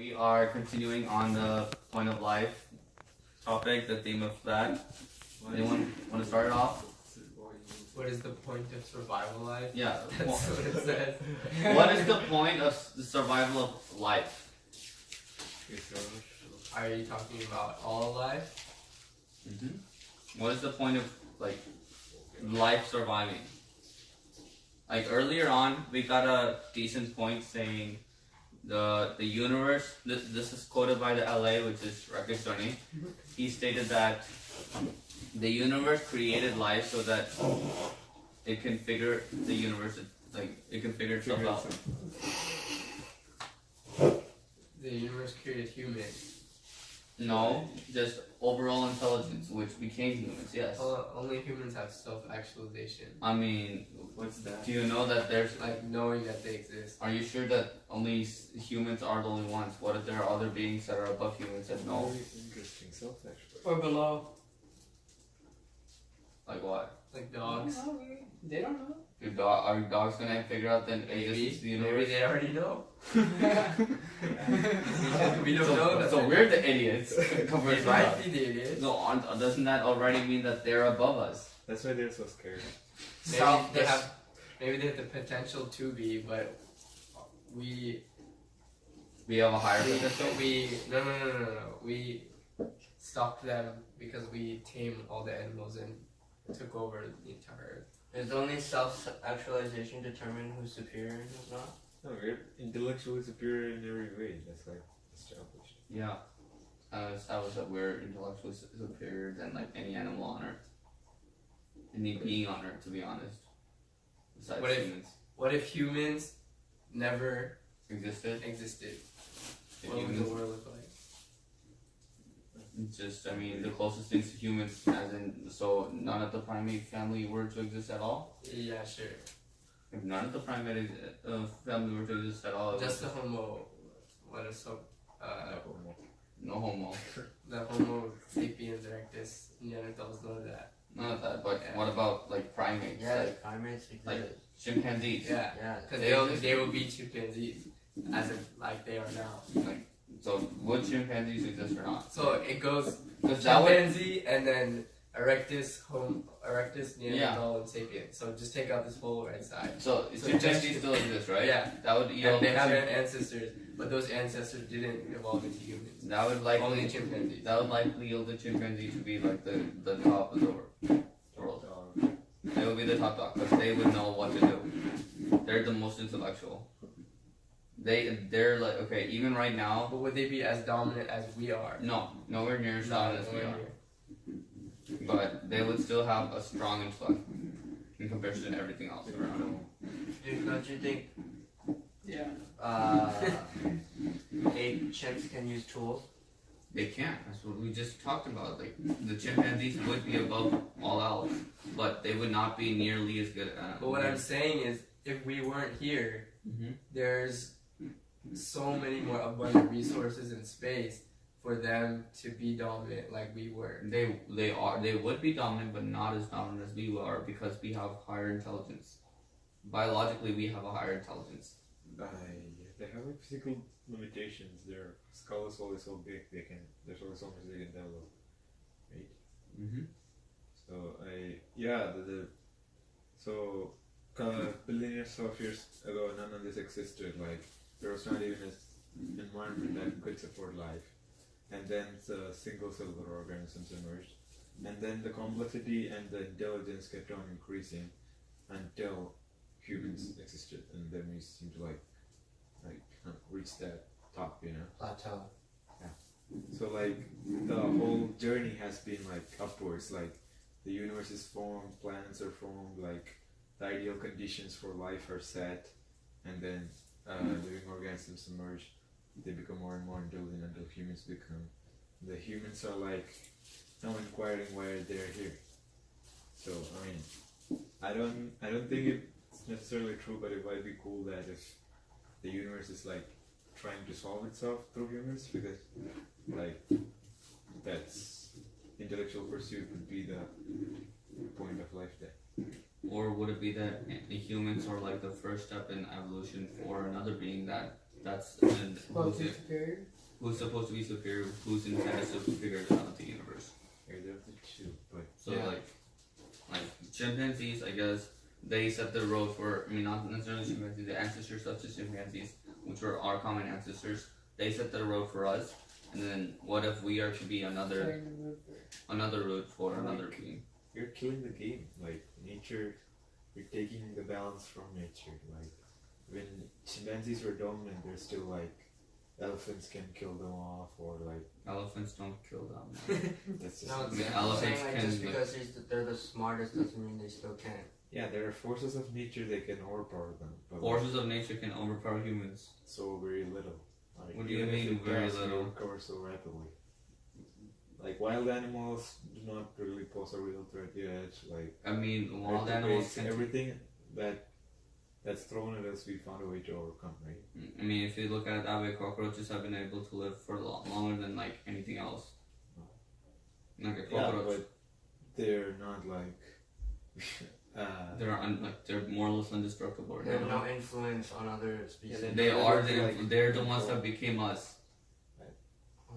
we are continuing on the point of life topic, the theme of that. Anyone want to start it off? What is the point of survival life? Yeah. That's what it says. What is the point of the survival of life? Are you talking about all life? What is the point of life surviving? Like earlier on, we got a decent point saying the universe. This is quoted by the LA, which is Rakesh Soni. He stated that the universe created life so that it can figure the universe, it can figure itself out. The universe created humans. No, just overall intelligence, which became humans. Yes. Only humans have self-actualization. I mean, What's that? do you know that there's Like knowing that they exist. Are you sure that only humans are the only ones? What if there are other beings that are above humans that know? Very interesting self-actually. Or below. Like what? Like dogs. They don't know. Are dogs gonna figure out the existence of the Maybe universe? they already know. We don't know that. So we're the idiots. They compared to might dogs. be the idiots. No, doesn't that already mean that they're above us? That's why they're so scared. Maybe they have the potential to be, but we We have a higher potential. no. We stopped them because we tamed all the animals and took over the entire earth. Is only self-actualization determine who's superior and who's not? No, we're intellectually superior in every way. That's like established. Yeah. Established that we're intellectually superior than any animal on Earth. Any being on Earth, to be honest. Besides humans. What if humans never Existed? existed? If What would humans- the world look like? Just, the closest things to humans, as in, so none of the primate family were to exist at all? Yeah, sure. If none of the primate family were to exist at all, it Just the was Homo. What is so? no Homo. The Homo sapiens erectus, Neanderthals, none of that. None of that, but Yeah. what about, primates? Yeah, primates exist. like chimpanzees? Yeah, yeah. because They they will be chimpanzees, as if like they are now. So, would chimpanzees exist or not? So it goes Because that would... chimpanzee and then erectus, Neanderthal, and sapien. So just take out this whole right side. So, So chimpanzees just- still exist, right? Yeah. That would yield... And they have ancestors, but those ancestors didn't evolve into humans. That would Only chimpanzees. That would likely yield the chimpanzee to be the top of the world. They would be the top dog because they would know what to do. They're the most intellectual. They're okay. Even right now, But would they be as dominant as we are? no, nowhere near as dominant as we nowhere are. near. But they would still have a strong intellect in comparison to everything else around them. Dude, don't you think Yeah. ape chimps can use tools? They can't. That's what we just talked about. The chimpanzees would be above all else, but they would not be nearly as good at. But what I'm saying is, if we weren't here, there's so many more abundant resources in space for them to be dominant like we were. They would be dominant, but not as dominant as we are because we have higher intelligence. Biologically, we have a higher intelligence. They have physical limitations. Their skull is always so big. There's only so much they can develop, right? So so billions of years ago, none of this existed. There was not even an environment that could support life. And then the single-cellular organisms emerged. And then the complexity and the intelligence kept on increasing until humans existed. And then we seem to reach that top, Plateau. So the whole journey has been upwards. The universe is formed, planets are formed, the ideal conditions for life are set, and then living organisms emerge. They become more and more intelligent until humans become. The humans are now inquiring why they're here. So I don't think it's necessarily true, but it might be cool that if the universe is trying to solve itself through humans, because that's intellectual pursuit would be the point of life then. Or would it be that the humans are the first step in evolution for another being that That's Supposed to be superior. who's supposed to be superior, who's intended to figure it out the universe. Yeah, they're the two, but So yeah. like chimpanzees, I guess they set the road for. I mean, not necessarily chimpanzees, the ancestors such as chimpanzees, which were our common ancestors. They set the road for us, and then what if we are to be another Setting the mood for- route for another being? You're killing the game. Like nature, you're taking the balance from nature. Like when chimpanzees were dominant, they're still like elephants can kill them off, or like Elephants don't kill them. that's just No, it's mean, I'm elephants saying like can, just like- because they're the smartest doesn't mean they still can't. yeah. There are forces of nature that can overpower them, but Forces of nature can overpower humans. so very little. Like, What do you even if mean, it very does, we little? recover so rapidly. Like wild animals do not really pose a real threat yet. Like I mean, wild earthquakes, animals can. everything that's thrown at us, we found a way to overcome, right? I mean, if you look at it that way, cockroaches have been able to live for longer than like anything else. Like a cockroach, but they're not like. they're more or less indestructible. They have Right? no influence on other species. Yeah, They are Like, they're the ones that became us.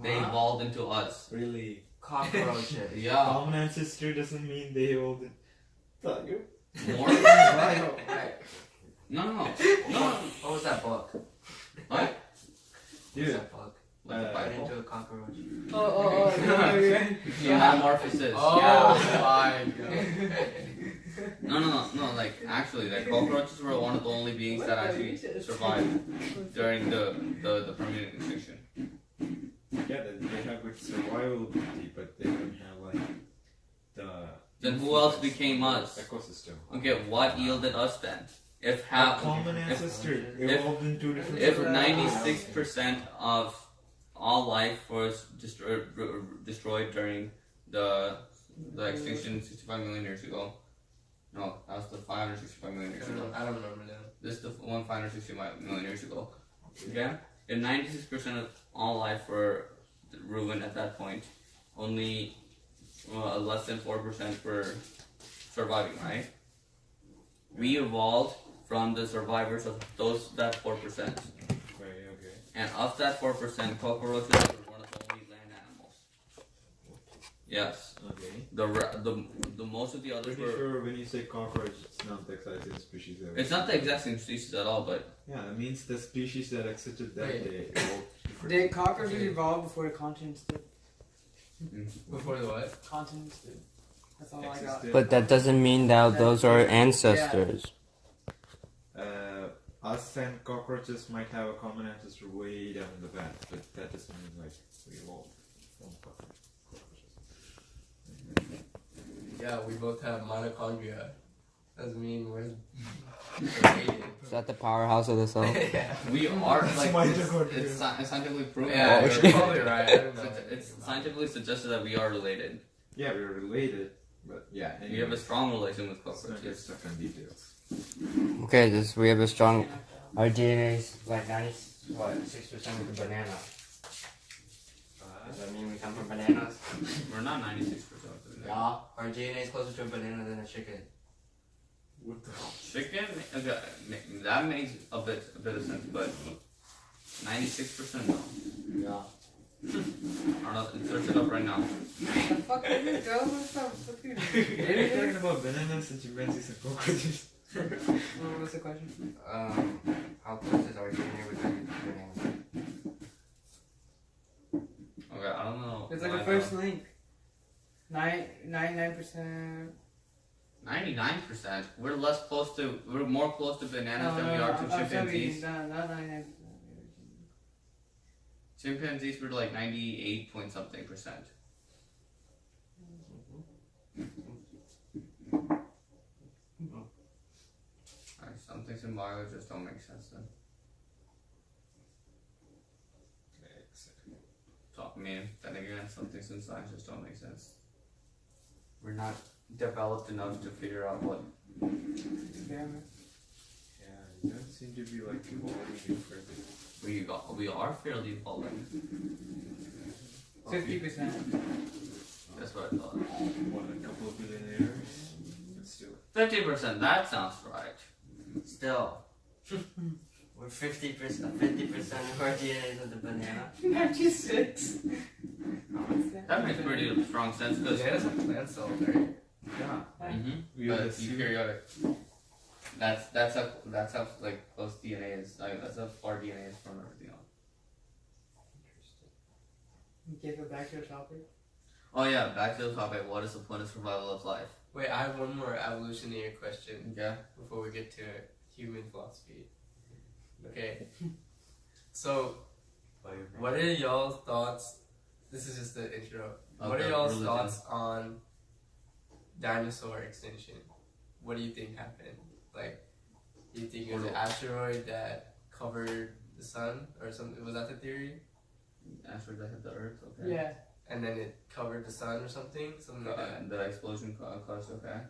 They Huh? evolved into us. really. Cockroaches. Yeah, Common ancestor doesn't mean they evolved it. Thought you. more. Right. No. What was that book? What? What was Dude, that book? Like the Bite Bible? into a cockroach. Oh, Yeah, metamorphosis. Oh Yeah. my god. No. Like actually, like cockroaches were one of the only beings that actually survived during the Permian extinction. yeah, they have good survival ability, but they don't have like the. Then who else became us? Ecosystem. Okay, what yielded us then? If A half, common if- ancestor evolved in two different. if survivals. 96% of all life was destroyed during the extinction 65 million years ago. No, that was the 565 million years ago. I don't remember that. This is the one 565 million years ago. Okay? If 96% of all life were ruined at that point, only less than 4% were surviving, right? We evolved from the survivors of that 4%. Okay. And of that 4%, cockroaches were one of the only land animals. Yes. Okay. The most of the others Pretty were. sure when you say cockroach, it's not the exact same species. That It's not the exact same species at all, but Yeah, it means the species that existed that Wait. day evolved. Did cockroaches evolve before the continents did? Before the what? Continents did. That's all I got. Existed. But that doesn't mean that those are ancestors. Us and cockroaches might have a common ancestor way down in the back, but that doesn't mean like we evolved from cockroaches. Yeah, we both have mitochondria. Doesn't mean we're related. Is that the powerhouse of the cell? Yeah. we are like Mitochondria. it's scientifically proven. Yeah, Oh, you're shit. probably right. I don't know. It's scientifically suggested that we are related. Yeah, we're related, but yeah. We have a strong relation with Let's not get cockroaches. stuck on details. Okay, we have a strong. Our DNA is like 6% with the banana. Does that mean we come from bananas? We're not 96% of the Yeah. Our DNA is closer to a banana than a chicken. What the? Chicken, okay, that makes a bit of sense, but 96% no. Yeah. Arnold, search it up right now. The fuck is it, Joe? What's up? What's your We're talking about bananas and chimpanzees and cockroaches. What's the question? How close is our DNA with the banana? Okay, I don't know. It's like why a first link. 99%. 99%. We're more close to bananas than we are to chimpanzees. Not 99%. Chimpanzees were like 98 point something percent. Some things in bio just don't make sense then. So, I mean, then again, some things in science just don't make sense. We're not developed enough to figure out what. Experiment. Yeah, you don't seem to be like evolving in further. We are fairly evolving. 50%. That's what I thought. What, a couple of billion years? But still. 50%, that sounds right. Still. We're 50% of our DNA is in the banana. 96. That makes pretty strong sense because Bananas have plant cells, right? Yeah. mm-hmm. We But assume- eukaryotic. That's how like close DNA is. Like that's how far DNA is from everything else. Okay, so back to the topic. Oh yeah, back to the topic. What is the point of survival of life? Wait, I have one more evolutionary question Okay. before we get to human philosophy. Okay. So, what are y'all's thoughts? This is just the intro. What are Okay, y'all's religion. thoughts on dinosaur extinction? What do you think happened? Like, do you think it was an asteroid that covered the sun or something? Was that the theory? Asteroid that hit the Earth. Okay. Yeah. And then it covered the sun or something? Something like that. And the explosion caused. Okay.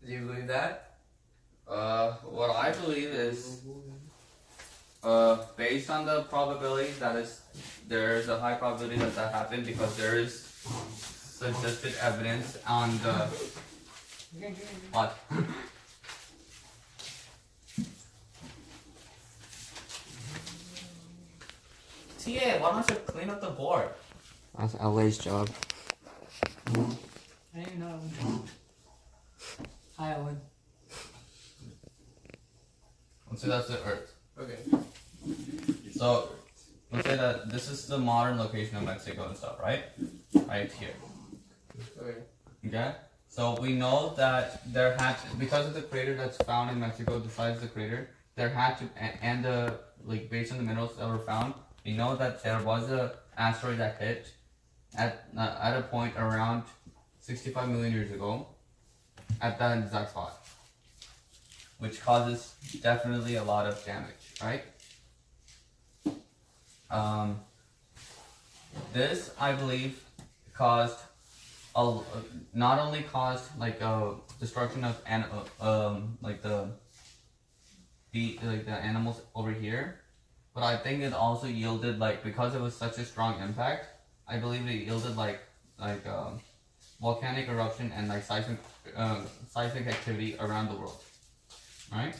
Do you believe that? What I believe is, based on the probability that there's a high probability that happened because there is suggested evidence on the what? TA, why don't you clean up the board? That's LA's job. I didn't know. Hi, Owen. Let's say that's the Earth. Okay. So let's say that this is the modern location of Mexico and stuff, right? Right here. Okay. Okay. So we know that there had to, because of the crater that's found in Mexico, besides the crater, there had to and the like based on the minerals that were found, we know that there was a asteroid that hit at a point around 65 million years ago, at that exact spot, which causes definitely a lot of damage, right? This I believe caused not only caused like a destruction of like the animals over here, but I think it also yielded like because it was such a strong impact. I believe it yielded like volcanic eruption and like seismic activity around the world, right?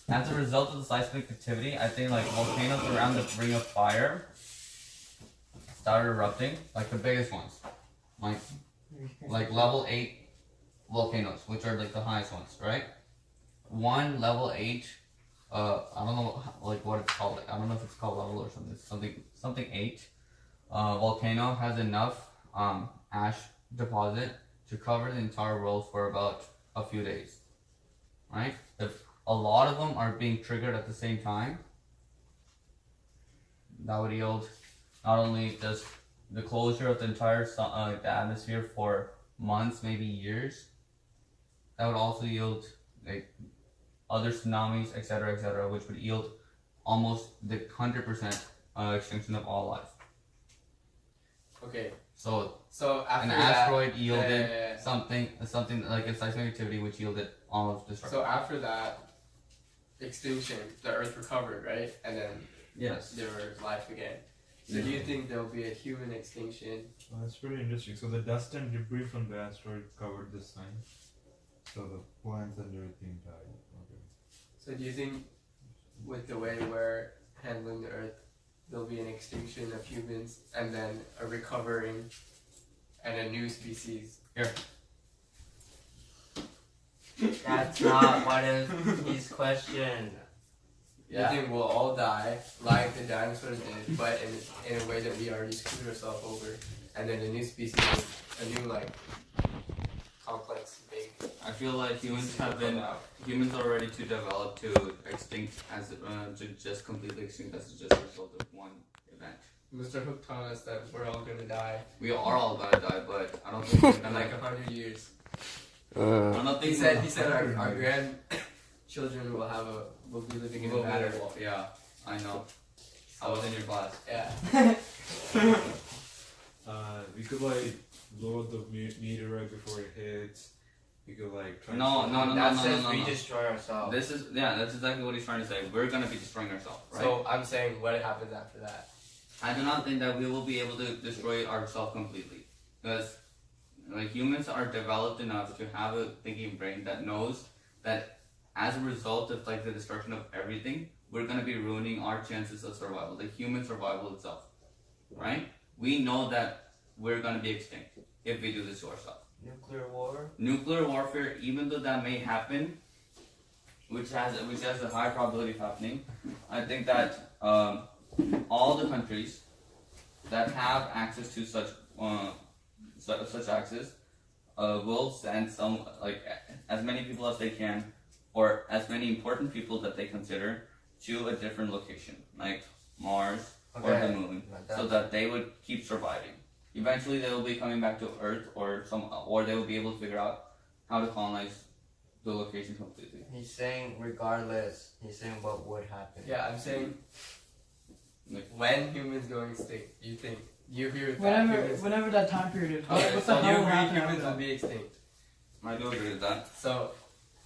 As a result of the seismic activity, I think like volcanoes around the Ring of Fire started erupting, like the biggest ones, like level 8 volcanoes, which are like the highest ones, right? One level 8, I don't know like what it's called. I don't know if it's called level or something. Something 8. Volcano has enough ash deposit to cover the entire world for about a few days, right? If a lot of them are being triggered at the same time, that would yield not only just the closure of the entire the atmosphere for months, maybe years, that would also yield like other tsunamis, etc., which would yield almost the 100% extinction of all life. Okay. So So after an asteroid that, yielded yeah. something like a seismic activity which yielded all of destruction. So after that extinction, the Earth recovered, right? And then Yes. there was life again. So do you think there will be a human extinction? That's pretty interesting. So the dust and debris from the asteroid covered the sun. So the plants and everything died. Okay. So do you think with the way we're handling the Earth, there'll be an extinction of humans and then a recovering and a new species? That's not what is his question. You think we'll all die like the dinosaurs did, but in a way that we already screwed ourselves over, and then a new species, a new like complex big. I feel like humans are ready to develop to extinct as to just completely extinct as just a result of one event. Mr. Hook taught us that we're all gonna die We are all gonna die, but I don't think we're in gonna like 100 years. I don't He think said our grandchildren will be living in a we'll matter. Yeah, I know. I was in your class. Yeah. We could like blow up the meteorite before it hits. We could like try. No. That says we destroy ourselves. This is that's exactly what he's trying to say. We're gonna be destroying ourselves, right? So I'm saying, what happens after that? I do not think that we will be able to destroy ourselves completely, because like humans are developed enough to have a thinking brain that knows that as a result of like the destruction of everything, we're gonna be ruining our chances of survival, the human survival itself, right? We know that we're gonna be extinct if we do this to ourselves. Nuclear war. Nuclear warfare, even though that may happen, which has a high probability of happening, I think that all the countries that have access to such access will send some, like, as many people as they can, or as many important people that they consider, to a different location, like Mars or the moon, so that they would keep surviving. Eventually, they will be coming back to Earth, or they will be able to figure out how to colonize the location completely. He's saying regardless. He's saying what would happen. Yeah, I'm saying Like- when humans go extinct, you think you agree with that? Whenever that time period is. Okay, What so the you hell will agree happen humans after will that? be extinct. I do agree with that. So,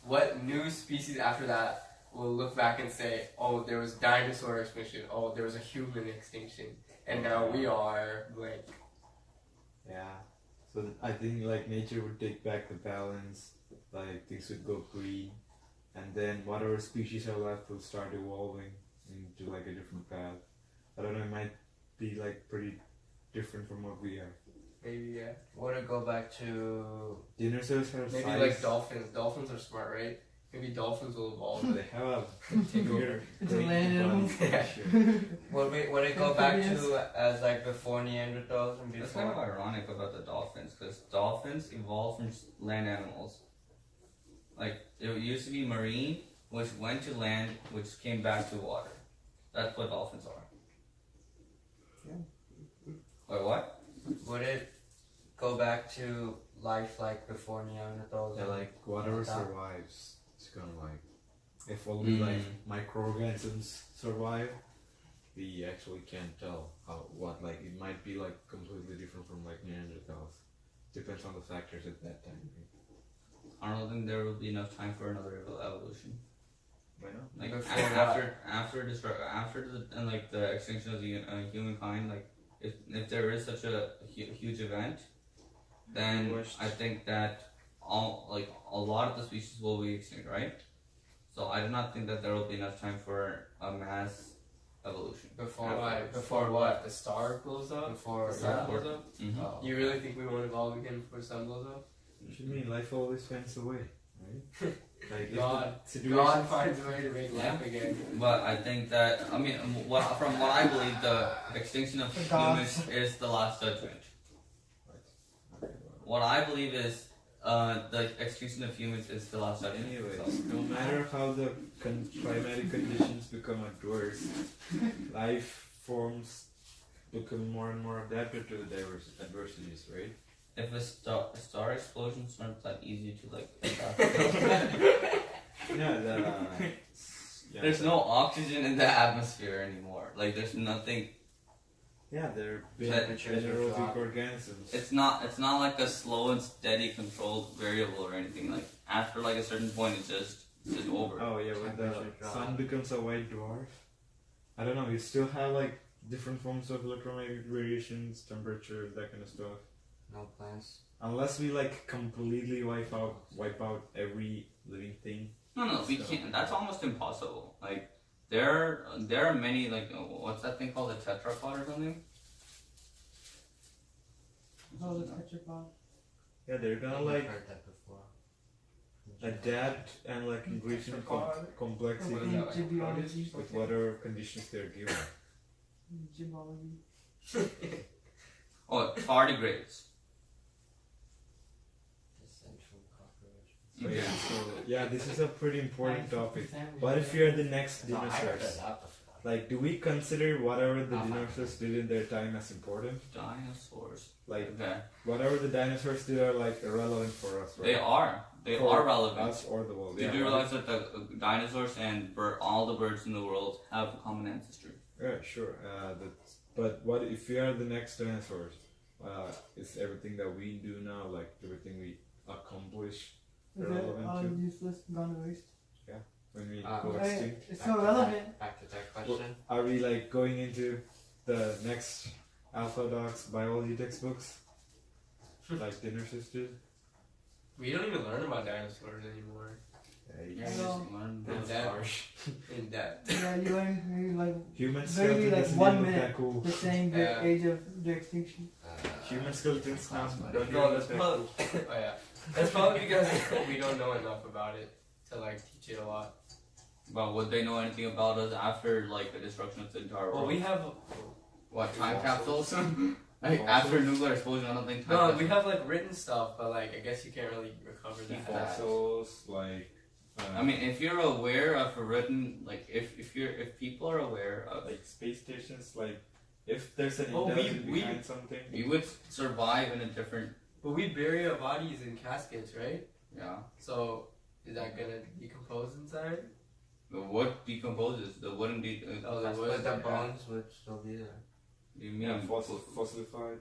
what new species after that will look back and say, "Oh, there was dinosaur extinction. Oh, there was a human extinction, and now we are like." Yeah. So I think like nature would take back the balance, like things would go green, and then whatever species are left will start evolving into like a different path. I don't know, it might be like pretty different from what we are. Maybe yeah. Would it go back to? Dinosaurs have Maybe size. like dolphins. Dolphins are smart, right? Maybe dolphins will evolve. They have Take over. weird It's a brain land animal. development. Sure. Would it go back to as like before Neanderthals and That's kind of before? ironic about the dolphins, because dolphins evolved from land animals. Like, it used to be marine, which went to land, which came back to water. That's what dolphins are. Wait, what? Would it go back to life like before Neanderthals? Yeah, and- like whatever Like that? survives, it's gonna like, if only like microorganisms survive, we actually can't tell what, like it might be like completely different from like Neanderthals. Depends on the factors at that time. I don't think there will be enough time for another evolution. Why not? Like Before after the extinction of the humankind, like if there is such a huge event, then Wished. I think that a lot of the species will be extinct, right? So I do not think that there will be enough time for a mass evolution. Before Afterwards. what? Before what? The star blows up. Before The sun yeah. blows up. Mhm. Oh. You really think we won't evolve again before the sun blows up? What you mean? Life always finds a way, right? Like if God- the situation- God finds a way to make life again. But I think that from what I believe, the extinction of God. humans is the last judgment. Okay, What I believe is the extinction of humans is the last judgment. Anyways, So- no matter how the climatic conditions become adverse, life forms become more and more adapted to the diverse adversities, right? If a star explosions aren't that easy to like Yeah, yeah. there's no oxygen in the atmosphere anymore. Like there's nothing. Yeah, they're big Temperatures are anaerobic dropping. organisms. It's not like a slow and steady controlled variable or anything. Like after like a certain point, it's just over. Oh yeah, when the Temperature drop. sun becomes a white dwarf, I don't know. We still have like different forms of electromagnetic variations, temperature, that kind of stuff. No plants. Unless we like completely wipe out every living thing. No, we So- can't. That's almost impossible. Like there are many like what's that thing called, a tetrapod or something? Oh, the tetrapod. Yeah, they're gonna I've like heard that before. adapt and like increase in complexity What is that? Gibiology. with whatever conditions they're given. Gibology. Oh, tardigrades. Essential cockroach. So yeah, yeah, this is a pretty important topic. Sandwich. What if you're the next No, I heard dinosaurs? that before. Like, do we consider whatever the Uh-huh. dinosaurs did in their time as important? Dinosaurs. Like, Okay. whatever the dinosaurs did are like irrelevant for us, right? They are. They For are relevant. Us or the world. Did Yeah, you realize that the dinosaurs and all the birds in the world have a common ancestry? Yeah, sure. But what if we are the next dinosaurs? Is everything that we do now, like everything we accomplish, Is it irrelevant all too? useless, gone to waste? when we Ah, go right. extinct? It's so relevant. Back to that question. Are we like going into the next orthodox biology textbooks, like dinosaurs did? We don't even learn about dinosaurs anymore. Yeah, you I just know. learn In those depth. harsh. In depth. Yeah, you learn maybe like Human Literally, skeleton like, doesn't 1 even look minute. that cool. the saying the Yeah. age of the extinction. Human skeletons now don't even No, look that's that probably. cool. Oh yeah, that's probably because we don't know enough about it to like teach it a lot. But would they know anything about us after like the destruction of the entire world? Well, we have What, time Fossils. capsules? Like after nuclear explosion, I don't think time no, capsules. we have like written stuff, but like I guess you can't really recover that. Fossils, like. I mean, if you're aware of a written, like if people are aware of, like space stations, like if there's an Oh, intelligence we- behind something. you would survive in a different, But we bury our bodies in caskets, right? yeah. So is that gonna decompose inside? The wood decomposes. The wooden Oh, the wood. But the bones would still be there. You mean Yeah, fossilified.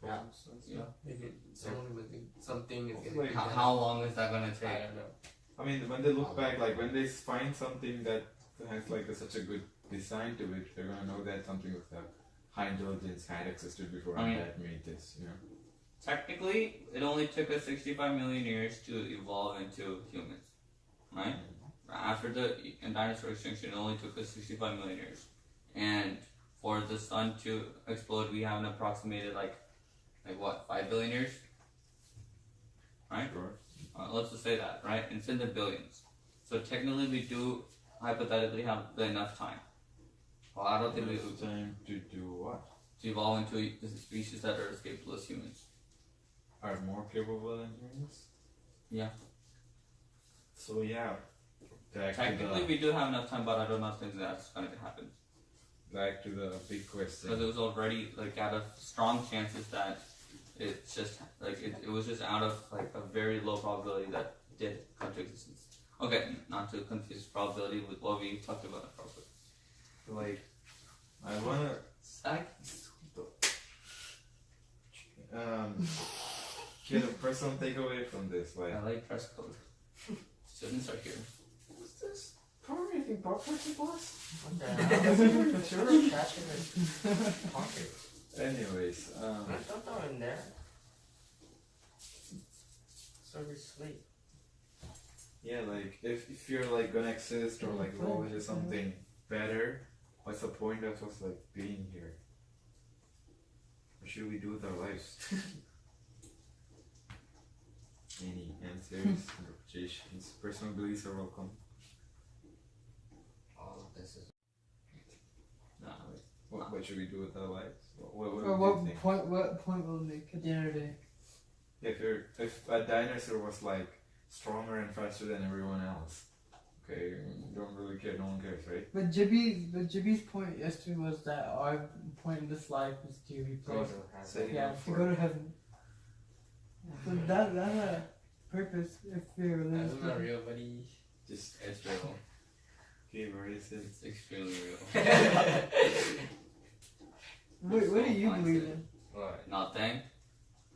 Yeah. bones and Yeah. stuff. Maybe someone with something is Also, gonna. like, How long is that gonna I take? don't know. I mean, when they look back, like when they find something that has like such a good design to it, they're gonna know that something with that high intelligence had existed before I mean- that made this, you know. Technically, it only took us 65 million years to evolve into humans, right? After the dinosaur extinction, it only took us 65 million years. And for the sun to explode, we have an approximated like what, 5 billion years? Right? Sure. Let's just say that, right? It's in the billions. So technically, we do hypothetically have enough time. Well, I don't think we Enough time to do what? to evolve into a species that are escapable as humans. Are more capable than humans? Yeah. So yeah, back Technically, to we do have enough time, but I do not think that's going to happen. the big question. Because it was already like out of strong chances that it's just like it was just out of like a very low probability that it did come to existence. Okay, not to confuse probability with what we talked about probably. Like, I wanna get a personal takeaway from this. Like, I like dress code. Students are here. what's this? Probably I think Bob Party Boss. What the hell? Sure, catch it in pocket. Anyways, Don't throw it in there. So we sleep. yeah, like if you're like gonna exist or like evolve into something better, what's the point of us like being here? What should we do with our lives? Any answers, interpretations, personal beliefs are welcome. All of this is. Nah, What should we do with our lives? What Or do you what think? point will it make at the end of the day? If a dinosaur was like stronger and faster than everyone else, okay, you don't really care. No one cares, right? But Jibby's point yesterday was that our point in this life is to replace. Setting Yeah, up to for go to heaven. So that's a purpose if you're religious. That's not real, buddy. just it's real. okay, where is it? It's extremely real. What do you Finds believe it. in? What? Nothing.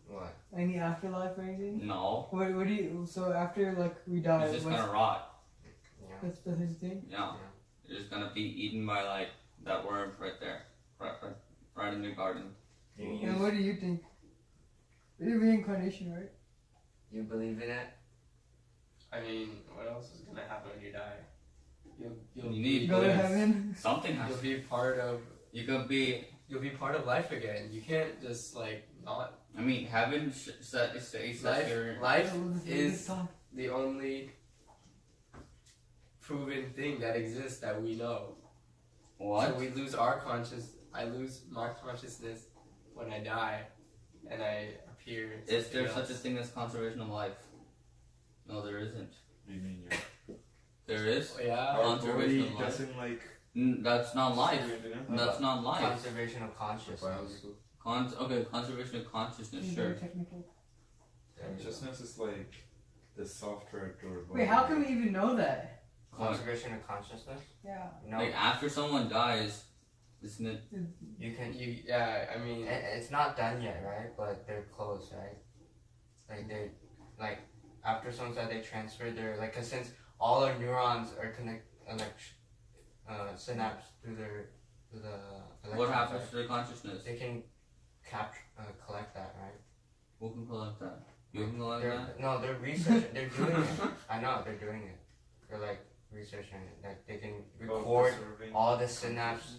What? Any afterlife or anything? No. What do you? So after like we die, It's just what's gonna rot. Yeah. that's his thing? Yeah. You're just gonna be eaten by like that worm right there, right in the garden. And what do you think? It's reincarnation, right? You believe in it? I mean, what else is gonna happen when you die? You'll You need Go to Yes. heaven. Something you'll has. be part of You could be. part of life again. You can't just like not. I mean, heaven says that you're. Life Let's is talk. the only proven thing that exists that we know. What? So we lose our I lose my consciousness when I die, and I appear. Is there something such a else. thing as conservation of life? No, there isn't. What do you mean? There is. Oh, yeah. Our Conservation body of life. doesn't like. That's not life. That's not life. Conservation of consciousness. Okay, conservation of consciousness, It's sure. very technical. Consciousness is like the software to our body. Wait, how can we even know that? Conservation of consciousness? Yeah. No. Like after someone dies, isn't it? You can. I mean, It's not done yet, right? But they're close, right? Like they, like after someone's died, they transfer their like, 'cause since all our neurons are synapse through the. What electrons, happens right? to the consciousness? They can collect that, right? Who can collect that? You can collect that? No, they're researching. They're doing it. I know they're doing it. or like researching it. Like they can record all the synapses.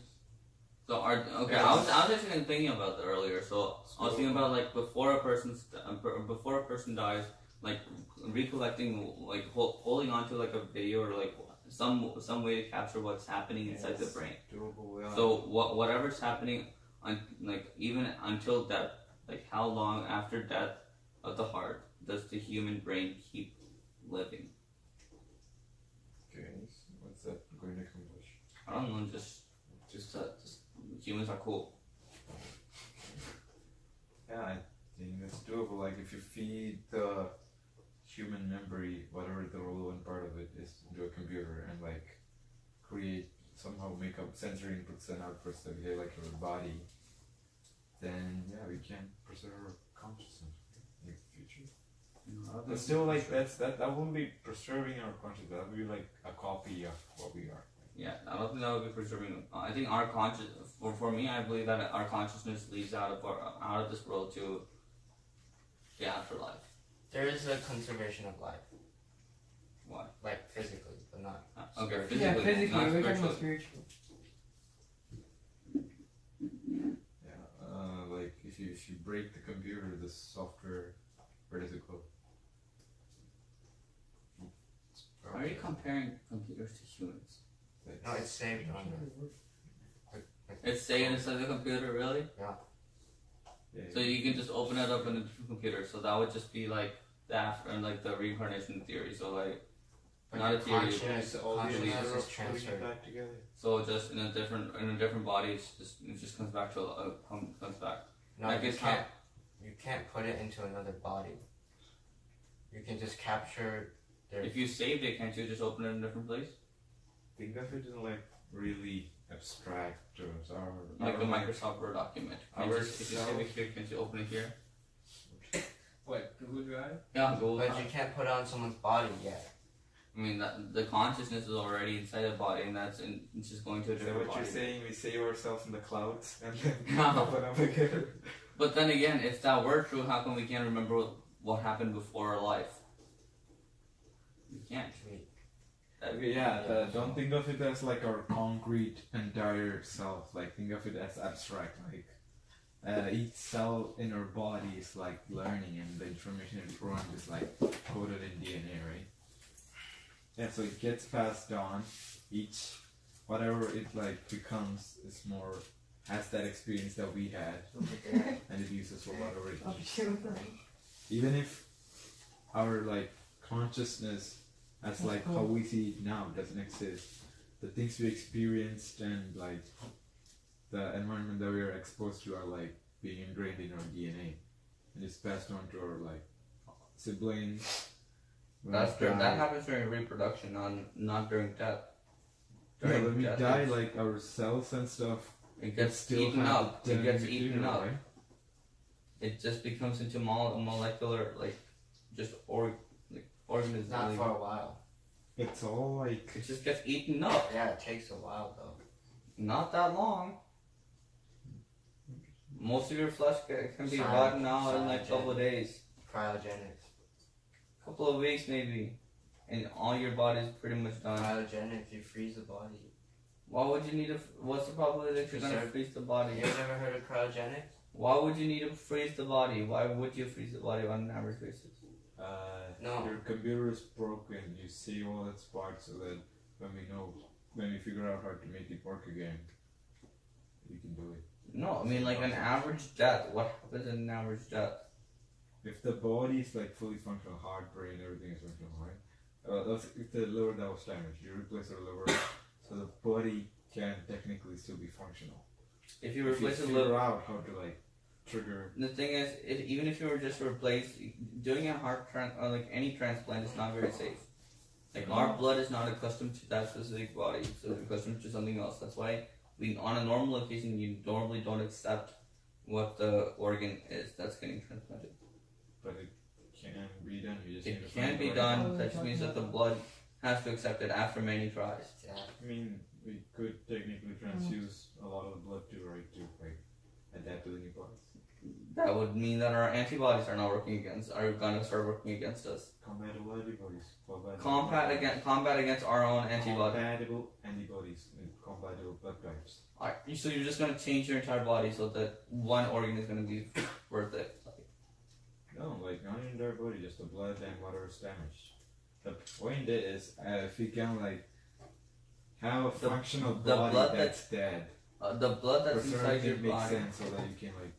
So I was actually thinking about that earlier. So I was thinking about like before a person dies, like recollecting, like holding on to like a video or like some way to capture what's happening inside the brain. Doable, yeah. So whatever's happening like even until death, like how long after death of the heart does the human brain keep living? Okay, what's that going to accomplish? I don't know, just humans are cool. Yeah, I think that's doable. Like if you feed the human memory, whatever the relevant part of it is, into a computer and like somehow make up sensory inputs and outputs that behave like your body, then yeah, we can preserve our consciousness in the future. But still, like that won't be preserving our consciousness. That would be like a copy of what we are. Yeah, I don't think that would be preserving. I think our for me, I believe that our consciousness leaves out of this world to the afterlife. There is a conservation of life. Why? Like physically, but not. Okay, spiritually. Yeah, physically, physically, not we're talking about spiritually. spiritual. Yeah, like if you break the computer, the software, where does it go? Why are you comparing computers to humans? No, it's saved on It's saying inside the computer, really? Yeah, So you can just open it up in a different computer. So that would just be like the after and like the reincarnation theory. So like But not your a theory. consciousness is putting transferred. it back together. So just in a different body, it just comes back to comes back. No, Like you it's can't put it into another body. You can just capture their. If you saved it, can't you just open it in a different place? Think of it in like really abstract terms. Like a Microsoft Word document. If you save it here, can't you open it here? What, Google Drive? Yeah, Google. But you can't put it on someone's body yet. I mean, the consciousness is already inside the body, and it's just going to a Is that different what body. you're saying? We save ourselves in the clouds and then No. open up again. But then again, if that were true, how come we can't remember what happened before our life? We can't. Okay, yeah, don't think of it as like our concrete entire self. Like think of it as abstract. Like each cell in our body is like learning, and the information it runs is like coded in DNA, right? Yeah, so it gets passed on. Each whatever it like becomes is more has that experience that we had, and it uses for whatever it needs. Even if our like consciousness as like how we see it now doesn't exist, the things we experienced and like the environment that we are exposed to are like being ingrained in our DNA, and it's passed on to our like siblings. That happens during reproduction, not during death. Yeah, when we death, die, like our cells and stuff, it gets still eaten have up. the It gets material, eaten up. right? It just becomes into molecular, like just organisms. Not for a while. It's all like It just gets eaten up. Yeah, it takes a while though. Not that long. Most of your flesh can be Silent- rotten out in like a silent couple of days, Cryogenics. couple of weeks maybe, and all your body's pretty much done. Cryogenics, you freeze the body. Why would you need what's the probability that you're gonna Preserve- freeze the body? You guys ever heard of cryogenics? Why would you need to freeze the body? Why would you freeze the body on an average basis? No. your computer is broken. You save all its parts so that when we figure out how to make it work again, we can do it. No, I mean like an average death. What happens in an average death? If the body is like fully functional, heart, brain, everything is functional, right? If the liver that was damaged, you replace the liver, so the body can technically still be functional. If you If you replace the figure liver, out how to like trigger. the thing is, even if you were just replaced, doing a heart or like any transplant is not very safe. Like our blood is not accustomed to that specific body, so it's accustomed to something else. That's why on a normal occasion, you normally don't accept what the organ is that's getting transplanted. But it can be done. You just need to It find can the be right- done. That just means that the blood has to accept it after many tries. Yeah. I mean, we could technically transfuse a lot of the blood too, right? To like adapt to the new bodies. That would mean that our antibodies are gonna start working against us. Compatible antibodies. Combat against our own antibodies. Compatible antibodies and compatible blood types. Alright, so you're just gonna change your entire body so that one organ is gonna be worth it. No, like not in their body, just the blood and whatever's damaged. The point is, if you can like have a functional the body blood that's dead, The blood that's inside your preserving it makes body. sense so that you can like.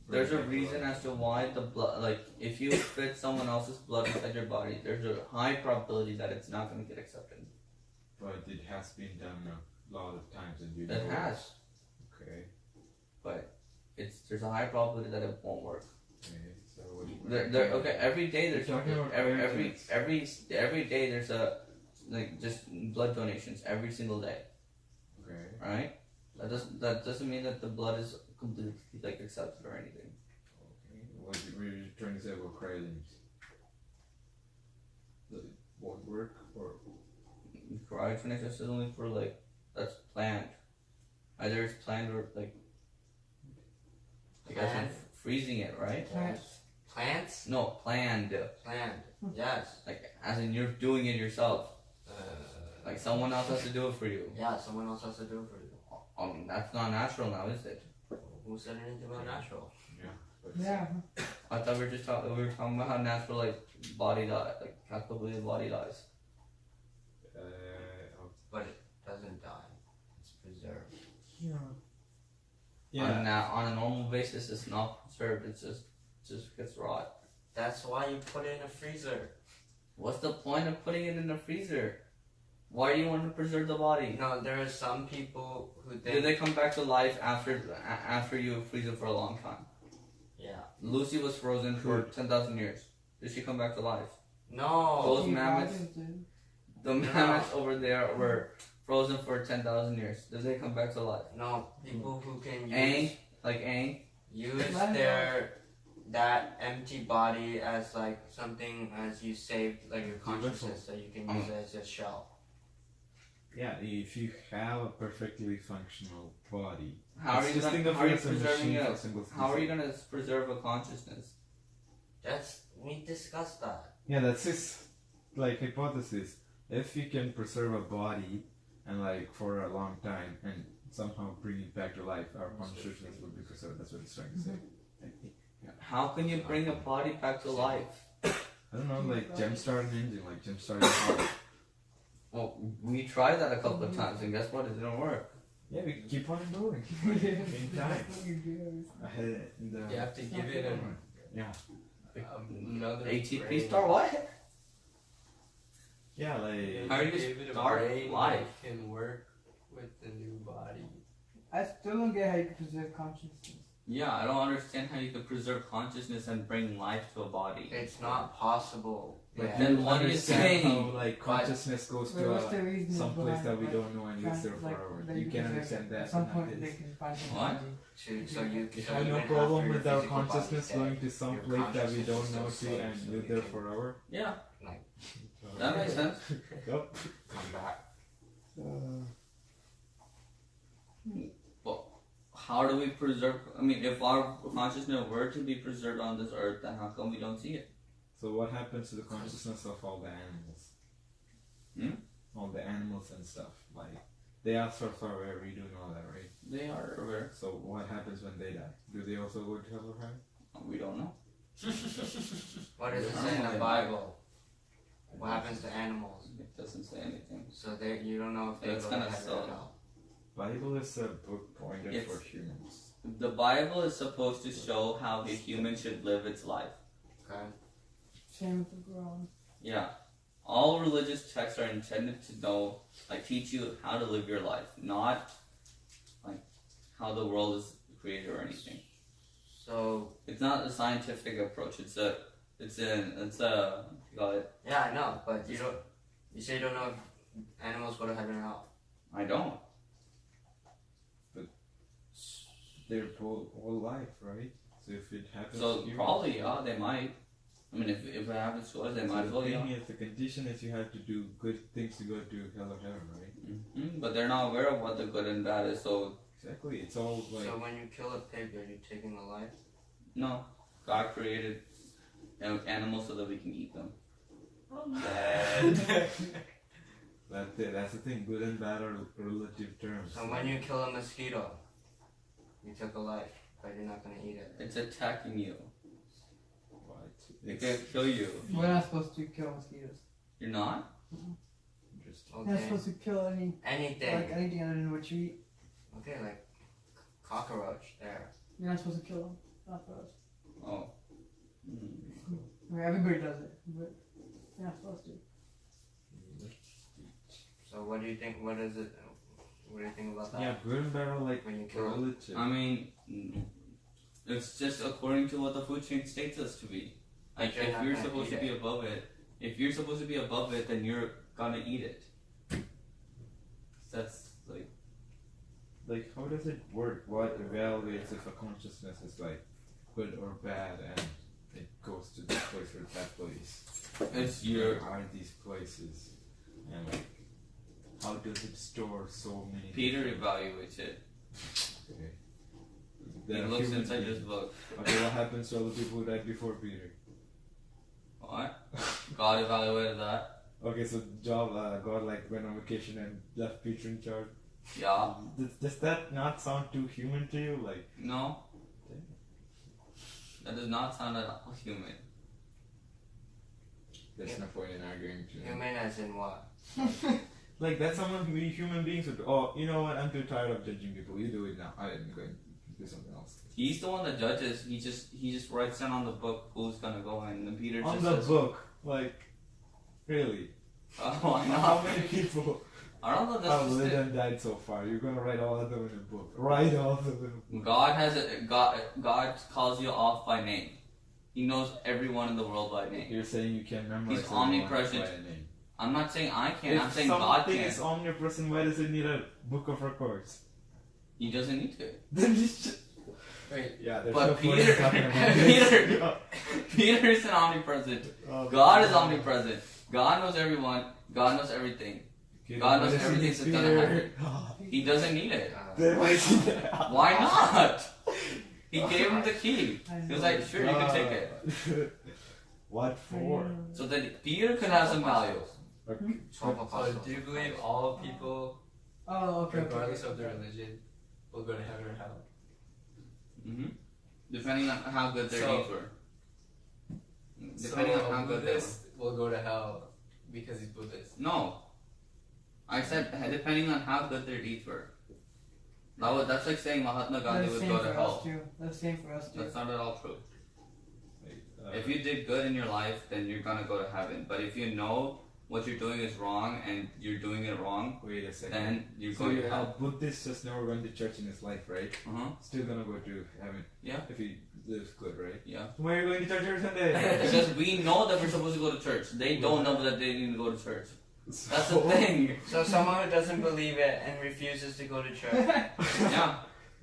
There's a bring back reason life. as to why the blood, like, if you fit someone else's blood inside your body, there's a high probability that it's not going to get accepted. But it has been done a lot of times, and you It know. has, Okay. but there's a high probability that it won't work. Okay. So what? Okay, every day there's You're talking about every day there's a like just blood donations every single day, Okay. right? That doesn't mean that the blood is completely like accepted or anything. Okay. What were you trying to say about cryogenics? Does it won't work or? Cryogenics is only for like that's planned. Either it's planned or like as in Planned? freezing it, right? Plants. Plants? No, planned. Planned. Yes. Like as in you're doing it yourself. Like someone else has to do it for you. Yeah, someone else has to do it for you. I mean that's not natural now, is it? Who said anything about natural? But Yeah. I thought we were talking about how natural like body like how quickly the body dies. But it doesn't die. It's preserved. On a normal basis, it's not preserved. It just gets rot. That's why you put it in a freezer. What's the point of putting it in the freezer? Why do you want to preserve the body? No, there are some people who Do think. they come back to life after you freeze it for a long time? Yeah. Lucy was frozen for 10,000 years. Did she come back to life? No. Those Steve mammoths, Rogers did. the mammoths over there were frozen for 10,000 years. Did they come back to life? No. People who can Aang, like Aang. use Let their that empty body as like something as you saved like your consciousness, so you can use it as a shell. yeah, if you have a perfectly functional body, How are it's you just gonna, think of how are it you as a preserving machine for it? single How are you species. gonna preserve a consciousness? We discussed that. Yeah, that's his like hypothesis. If you can preserve a body and like for a long time and somehow bring it back to life, our consciousness would be preserved. That's what he's trying to say. How can you bring a body back to life? I don't know, like jumpstart an engine, like jumpstart a car. Well, we tried that a couple of times, and guess what? It didn't work. Yeah, we keep on going. In time. Ahead in the You have to give it yeah. another ATP brain. star what? Yeah, like How do you Give it a start brain life? that can work with the new body. I still don't get how you can preserve consciousness. Yeah, I don't understand how you could preserve consciousness and bring life to a body. It's not possible. But Yeah. Then what are you understand saying? How, like consciousness goes Wait, to what's the reason some place that we behind, don't know and lives there like, forever. that You can preserve understand it? that. At some but not point, they this. can find What? somebody. So you We so have even no problem after with your our physical body's consciousness dead, going to some your place that we consciousness don't is know still to safe, and so live you there can forever. Yeah, So- that makes sense. Yep. come back. Well, how do we preserve? I mean, if our consciousness were to be preserved on this earth, then how come we don't see it? So what happens to the consciousness of all the animals? All the animals and stuff. Like they are sort of aware, we do know that, right? They are aware. So what happens when they die? Do they also go to hell or heaven? We don't know. What does it I say don't in know the if Bible? What happens to animals? It doesn't say anything. So they you don't know if they It's go to kinda heaven or subtle. hell. Bible is a book pointed It's- for humans. The Bible is supposed to show how the human should live its life. Okay. Same with the Quran. Yeah. All religious texts are intended to know, like, teach you how to live your life, not like how the world is created or anything. So It's not a scientific approach. It's a you call it. yeah, I know, but you say you don't know if animals go to heaven or hell. I don't. Their whole life, right? So if it happens So to you, probably they might. I mean, if it happens to us, they might as well. the Yeah. thing is, the condition is you have to do good things to go to hell or heaven, right? But they're not aware of what the good and bad is. So Exactly. It's all like. So when you kill a pig, are you taking a life? No, God created animals so that we can eat them. That's the thing. Good and bad are relative terms. So when you kill a mosquito, you took a life, but you're not gonna eat it. It's attacking you. What? It It's can kill you. We're not supposed to kill mosquitoes. You're not? interesting. You're not Okay. supposed to kill Anything. anything other than what you eat. Okay, like cockroach. There. You're not supposed to kill them. Not for us. Oh. I mean, everybody does it, but you're not supposed to. So what do you think? What is it? What do you think about that? Yeah, good and bad are like When you kill them. relative. I mean, it's just according to what the food chain states us to be. Like, You're if not you're gonna supposed to eat be above it, then you're gonna eat it. That's like, Like, how does it work? What evaluates if a consciousness is like good or bad, and it goes to this place or that place? it's Where your. are these places? And like, how does it store so many? Peter different- evaluates it. Okay. He There are looks human inside beings. this book. Okay, what happens to all the people who died before Peter? What? God evaluated that. Okay, so God like went on vacation and left Peter in charge. Yeah. Does that not sound too human to you? Like, No. That does not sound at all human. there's no point in arguing. Human as in what? Like, that's someone we human beings would. Oh, you know what? I'm too tired of judging people. You do it now. I'm going to do something else. He's the one that judges. He just writes down on the book who's gonna go in, and then Peter On just the says, book, like, really? why not? How many people I don't know. have That's lived just and died so far? You're gonna write all of them in a book. Write all of them in a it. book. God has a God. God calls you off by name. He knows everyone in the world by name. You're saying you can't memorize He's everyone omnipresent. by name. I'm not saying I can. If I'm saying God something can. is omnipresent, why does it need a book of records? He doesn't need to. Then just. Wait. Yeah, there's But no point Peter- in talking about this. Peter- Peter isn't omnipresent. Oh, God is omnipresent. God knows everyone. God knows everything. Okay, God then knows why does he everything need that's gonna Peter? He doesn't need it. Then why is he there? Why not? He gave him the key. He was like, sure, you can take it. What for? So that Peter could have some value. 12 So apostles. do you believe all people, Oh, okay. regardless of their religion, will go to heaven or hell? Hmm. Depending on how good their So- deeds were. Depending so on how a good they were. Buddhist will go to hell because he's Buddhist. No. I said depending on how good their deeds were. That's like saying Mahatma Gandhi That's would same go for to us hell. too. That's same for us too. That's not at all true. Like, If you did good in your life, then you're gonna go to heaven. But if you know what you're doing is wrong and you're doing it wrong, wait a second. then you're So going you to have hell. Buddhist just never went to church in his life, right? Uh-huh. Still gonna go to heaven. Yeah. If he lives good, right? Yeah. Why are you going to church every Sunday? Because we know that we're supposed to go to church. They don't know that they need to go to church. That's the thing. So someone who doesn't believe it and refuses to go to church, Yeah.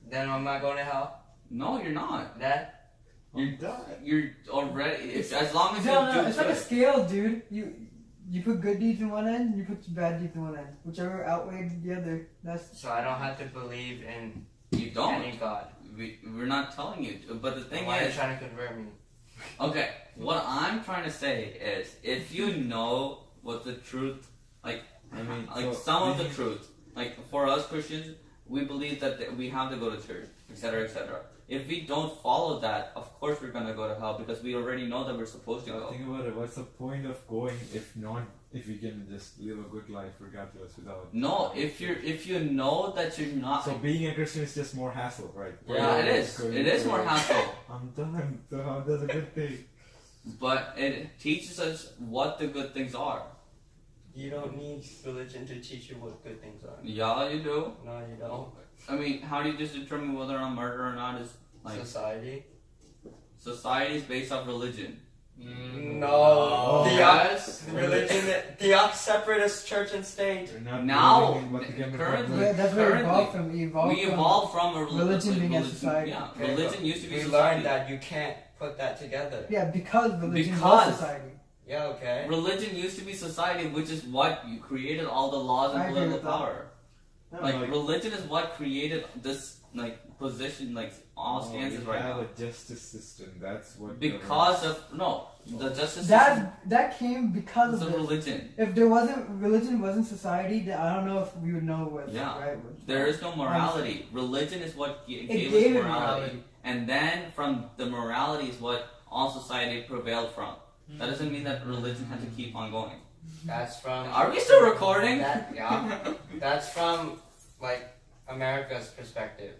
then I'm not going to hell. No, you're not. That I'm done. You're already. As long as you No, do it's like a good. scale, dude. You put good deeds in one end, and you put bad deeds in one end. Whichever outweighed the other. That's so I don't have to believe in You don't. any God. We're not telling you to. But the thing Why are you is, trying to convert me? okay. What I'm trying to say is, if you know what the truth, I mean, like so some of the being- truth, like for us Christians, we believe that we have to go to church, etc., etc. If we don't follow that, of course we're gonna go to hell because we already know that we're supposed to go. Think about it. What's the point of going if you can just live a good life regardless without? No, if you know that you're not. So being a Christian is just more hassle, right? Yeah, it is. It is more hassle, I'm done. So how does a good thing? but it teaches us what the good things are. You don't need religion to teach you what good things are. Yeah, you do. No, you don't. I mean, how do you just determine whether or not murder or not is like Society? society is based off religion? No. Oh. Yes. Religion, separatist church and state. You're not Now, believing in what the chemical currently- process- that's where it Currently, evolved from. We evolved from a religion being a society. Yeah, Okay, religion used to be We society. learned that you can't put that together. Yeah, because religion Because- was society. Yeah, okay. Religion used to be society, which is what you created all the laws and I agree political with that. power. No, Like religion is what created this like position, like all stances we right have now. a justice system. That's what. Because of the justice system That came because is of a this. religion. If there wasn't religion, wasn't society, then I don't know if we would know what. Yeah. Right. There is no morality. Religion is what gave gave us it morality, and then from the morality is what all society prevailed from. That doesn't mean that religion had to keep on going. That's from. Are we still recording? Yeah. That's from like America's perspective.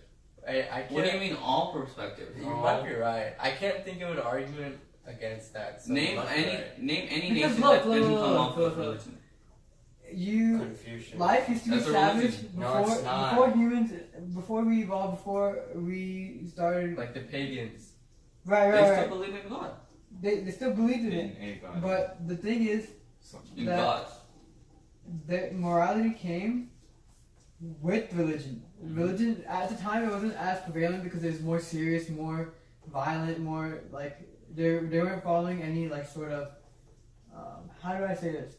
I can't. What do you mean all perspectives? You might be right. I can't think of an argument against that. So Name you might be right. name any Because nation look, that didn't look, come look, up look, with look. religion. You Confucian. life used to be That's a savage religion. No, before it's not. before humans, before we evolved, before we started. Like the pagans. Right, They right, still right. believe in God. They still believed in it, In a God. but the thing is In That- God. that morality came with religion. Religion at the time it wasn't as prevalent because it was more serious, more violent, more like they weren't following any like sort of how do I say this?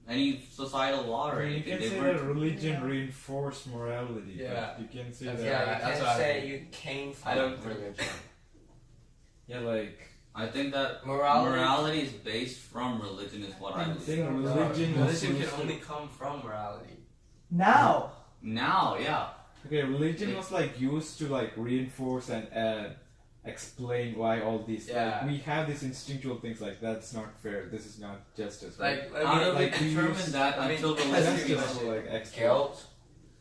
Any societal law or I mean, you anything. can They say weren't- that religion reinforced morality. but Yeah. You can say That's- that. Yeah, that's you what I can't say mean. you came from I don't- religion. Yeah, like I think that Morality. morality is based from religion is what I I believe. think No, religion was religion used can to- only come from morality. Now Now, yeah. Okay, religion was like used to like reinforce and explain why all these. Yeah. Like, we have these instinctual things like that's not fair. This is not justice. Like, How do we like we determine use- that I mean, until that's religion just came question. up? like extra. Guilt,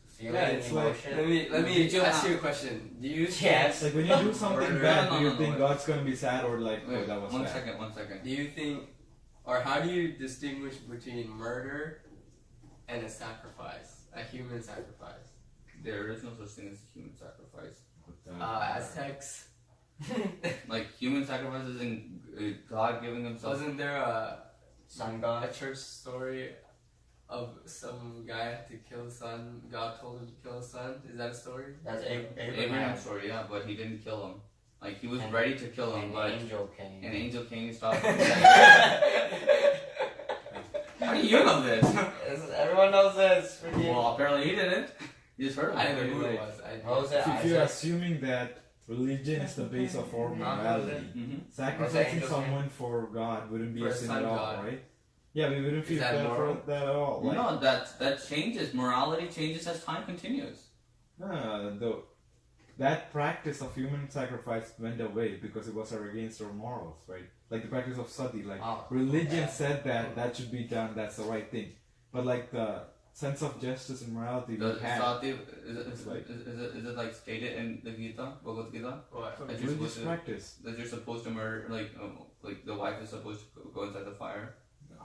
feeling, Yeah, it's like- emotion. let me Did you ask have- you a question. Do you Yes. Like when you do something Murder. bad, No, do you no, think wait. God's gonna be sad or like, oh, Wait, that was one bad? second, 1 second. do you think, or how do you distinguish between murder and a sacrifice, a human sacrifice? There is no such thing as human sacrifice. Aztecs. Like human sacrifices and God giving himself. Wasn't there Sun a God. church story of some guy had to kill his son? God told him to kill his son. Is that a story? That's Abraham. Abraham's story, yeah, but he didn't kill him. Like he was And- ready to kill him, An but angel came. an angel came and stopped him. How do you know this? Everyone knows this. Well, apparently he didn't. You just heard of I it. didn't know who it Like- was. What was it? If you're Isaac? assuming that religion is the base of our morality, Mm-hmm. sacrificing angels someone for God wouldn't be For a a sin son at all, God. right? Yeah, we wouldn't feel that bad moral? for that at all. Like, No, that changes. Morality changes as time continues. that practice of human sacrifice went away because it was against our morals, right? Like the practice of sati, like Oh, religion yeah. said that should be done, that's the right thing. But like the sense of justice and morality The we had, sati, is it like- is it like stated in the Gita, Bhagavad Gita, What? that you're religious supposed to practice. that you're supposed to murder, like the wife is supposed to go inside the fire.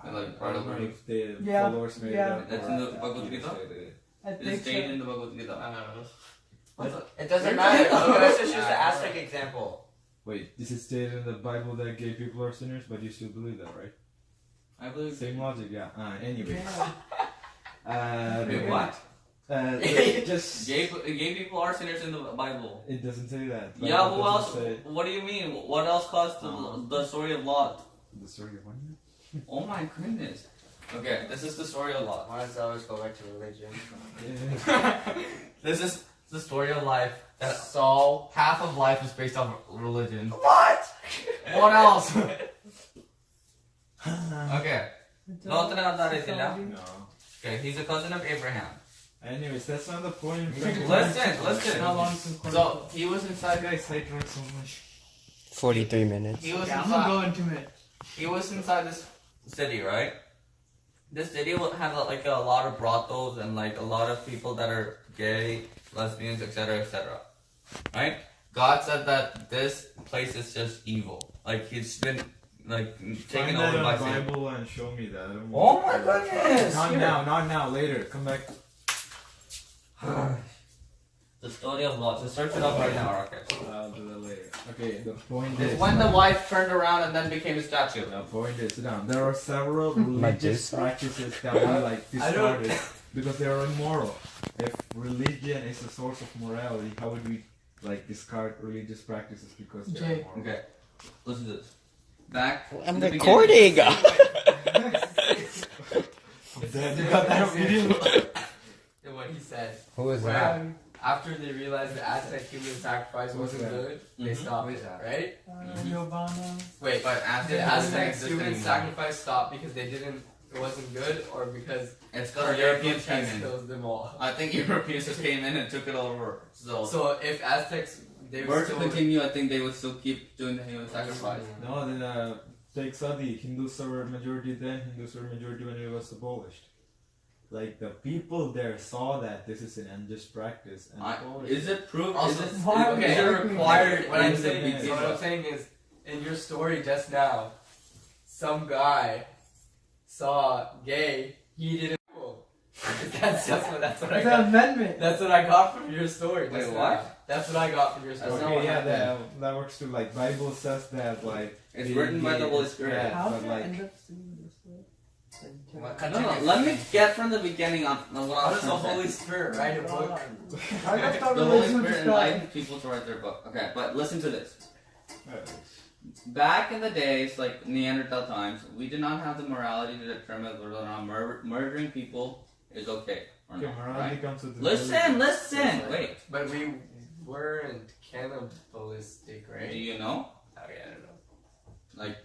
I, like I part don't of know learning. if the Yeah, followers made yeah. it up That's or in the if Bhagavad he Gita? stated it. I It's think stated so. in the Bhagavad Gita. I don't know. It doesn't Where'd matter. you go? Okay, let's just use the Yeah. Aztec example. Wait, this is stated in the Bible that gay people are sinners, but you still believe that, right? I believe. Same logic, yeah. Anyway. Yeah. Wait, what? Just Gay people are sinners in the Bible. it doesn't say that. Yeah, Bible who else? doesn't say What do you mean? What else caused the story of Lot? the story of one. Oh my goodness. Okay, this is the story of Lot. Why does it always go back to religion? This is the story of life. That Saul. half of life is based on religion. What? What else? Okay. No, No. Okay, he's a cousin of Abraham. Anyways, that's not the point. Listen. How long since So he was inside. guys sidetrack so much. 43 minutes. He was Yeah, I'm gonna inside. go in 2 minutes. He was inside this city, right? This city will have like a lot of brothels and like a lot of people that are gay, lesbians, etc., etc. Right? God said that this place is just evil. Like he's been like taken Find that over by on sin. Bible and show me that. I don't Oh want my to- goodness! Not now. Later. Come back. The story of Lot. Just search it up right now, okay? I'll do that later. Okay. The point It's is. when the wife turned around and then became a statue. The point is, sit down. There are several religious practices that we like I don't- discarded because they are immoral. If religion is the source of morality, how would we like discard religious practices because they're Jay. immoral? Okay, listen to this. Back. I'm in the recording. Dad, you got that video? Yeah, what he said Who was Wow. that? after they realized the Aztec human sacrifice wasn't Yeah. good, they Mhm. stopped Who is it, that? right? Nirvana. Wait, But the Aztec Aztec human sacrifice stopped because it wasn't good, or because It's our because Europeans Europeans came in. killed them all. I think Europeans just came in and took it over. So if Aztecs, they were were to still continue, I think they would still keep doing the human sacrifice. No, then take Saudi. Hindus were majority then. Hindus were majority when it was abolished. Like the people there saw that this is an unjust practice and abolished Is it proved? Also- is Why- it okay. required What I'm in the saying is, beginning? what I'm saying is, in your story just now, some guy saw gay. He didn't. That's what I It's got. an amendment. That's what I got from your story. Wait, just what? now. That's what I got from your That's story. not Okay, what yeah, happened. that works too. Like Bible says that like It's being written by gay the Holy is Spirit. bad, How but did I like end up seeing this? No, let me get from the beginning on what How I was does the trying to say. Holy Spirit write a book? I got The started Holy listening to Spirit stuff. enlightened people to write their book. Okay, but listen to this. uh, Back in the days, like Neanderthal times, we did not have the morality to determine whether or not murdering people is okay or okay, not. morality Right? comes with the Listen, religion. listen. Wait. But we weren't cannibalistic, Do right? you know? Okay, I don't know. Like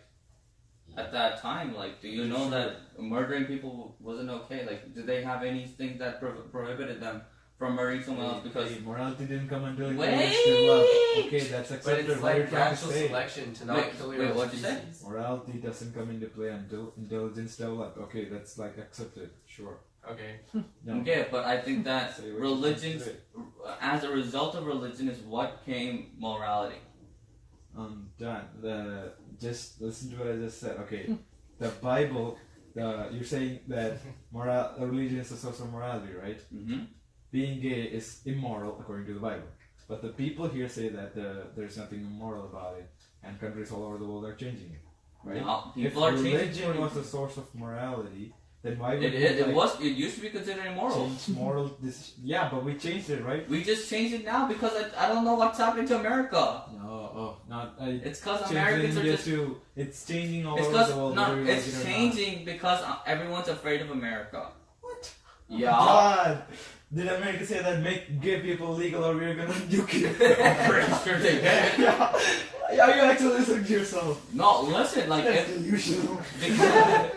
at that time, like, do you know that murdering people wasn't okay? Like, did they have anything that prohibited them from murdering someone else? Because Hey, morality didn't come until you Wait! reached your love. Okay, that's But accepted. it's What you're like trying to natural say. selection to not Wait, kill wait, your own what'd you say? species. Morality doesn't come into play until intelligence developed. Okay, that's like accepted. Sure. Okay. No. okay, but I think that Say what you're religions, trying to say. as a result of religion, is what came morality. John, just listen to what I just said. Okay, the Bible, you're saying that religion is a source of morality, right? Mm-hmm. Being gay is immoral according to the Bible. But the people here say that there's nothing immoral about it, and countries all over the world are changing it. Right? Now, If people are changing. religion was a source of morality, then why would It we, is. It like, was. It used to be considered immoral. change moral decisions? Yeah, but we changed it, right? We just changed it now because I don't know what's happening to America. No, not. It's because Changed Americans are India just. too. It's changing all It's over because the world. no, whether you like it's it or not. changing because everyone's afraid of America. What? Yeah. God, did America say that make gay people legal or we're gonna nuke you? I'm pretty sure they did. Yeah, you actually listening to yourself. No, listen, like That's if, delusional. because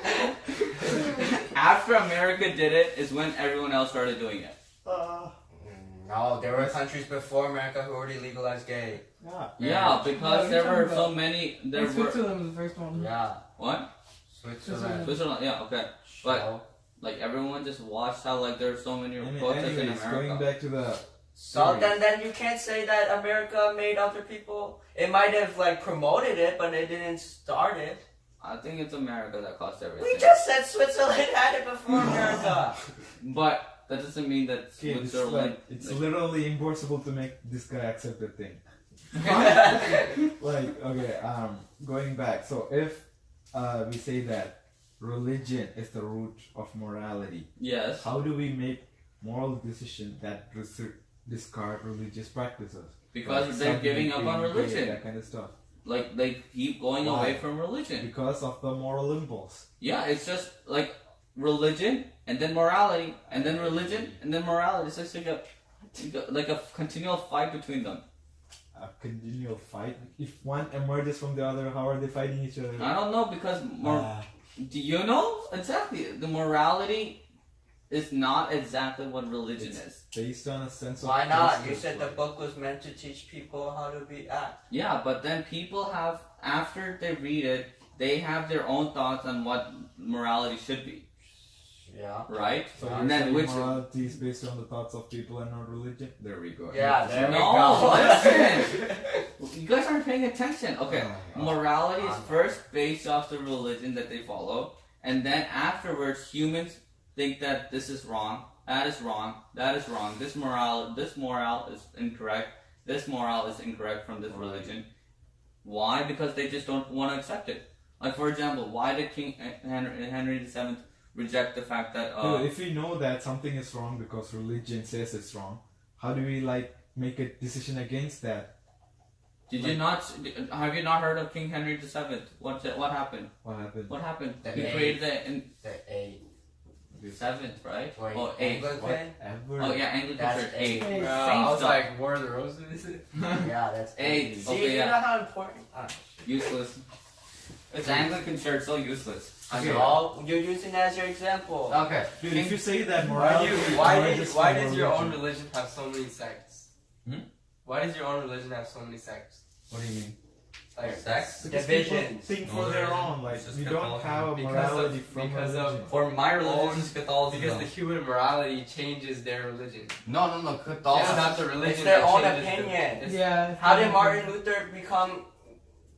after America did it is when everyone else started doing it. No, there were countries before America who already legalized gay. Yeah. Yeah, because No, there you're were talking so about- many. There were Switzerland was the first one. Yeah, what? Switzerland. Switzerland. Yeah, okay. But So- like everyone just watched how like there's so many protests in Anyways, going America. back to the So then you can't say that America made other people. It might have like promoted it, but it didn't start it. I think it's America that caused everything. We just said Switzerland had it before America. But that doesn't mean that okay, this is Switzerland. like, it's literally impossible to make this guy accept the thing. Like, okay, going back. So if we say that religion is the root of morality, Yes. how do we make moral decisions that discard religious practices? Because Like they're giving up on being gay, religion. that kind of stuff. Like they keep going Why? away from religion. Because of the moral impulse. Yeah, it's just like religion and then morality and then religion and then morality. It's just like a continual fight between them. A continual fight. If one emerges from the other, how are they fighting each other? I don't know because do you know exactly the morality is not exactly what religion is. Based on a sense of Why not? You justice, said the right? book was meant to teach people how to be act. Yeah, but then people have after they read it, they have their own thoughts on what morality should be, Yeah. right? So And you're then saying which morality is based on the thoughts of people and not religion? There we go. Yeah, there we No, go. listen. You guys aren't paying attention. Okay, Oh, morality is first based off the religion that they follow, and then afterwards, humans think that this is wrong, that is wrong, that is wrong. This moral is incorrect. This moral is incorrect from this religion. Why? Because they just don't want to accept it. Like for example, why did King Henry VII reject the fact that? Dude, if we know that something is wrong because religion says it's wrong, how do we like make a decision against that? Did you not? Have you not heard of King Henry VII? What happened? What happened? What happened? The He eight. created The eight. this. 7th, right? Wait, Oh, 8th. Anglican? Whatever. Oh yeah, Anglican That's Church 8th. eight. Bro, Same I was stuff. like, War of the Roses. Yeah, that's 8th. See, Okay, you yeah. know how important. Useless. It's Anglican Church, so useless. Okay. So you're using that as your example. Okay. Dude, if you say that Why, morality, why does your own religion have so many sects? Hmm? Why does your own religion have so many sects? What do you mean? Like Sex? Division. think No, for their there own. Like It's just we don't Catholicism. have a Because morality of- from because of- religion. For my religion, Own- it's Catholicism. because the human morality changes their religion. No, It's Catholicism. not the religion. It's their that own changes the- opinion. it's- Yeah. How did Martin Luther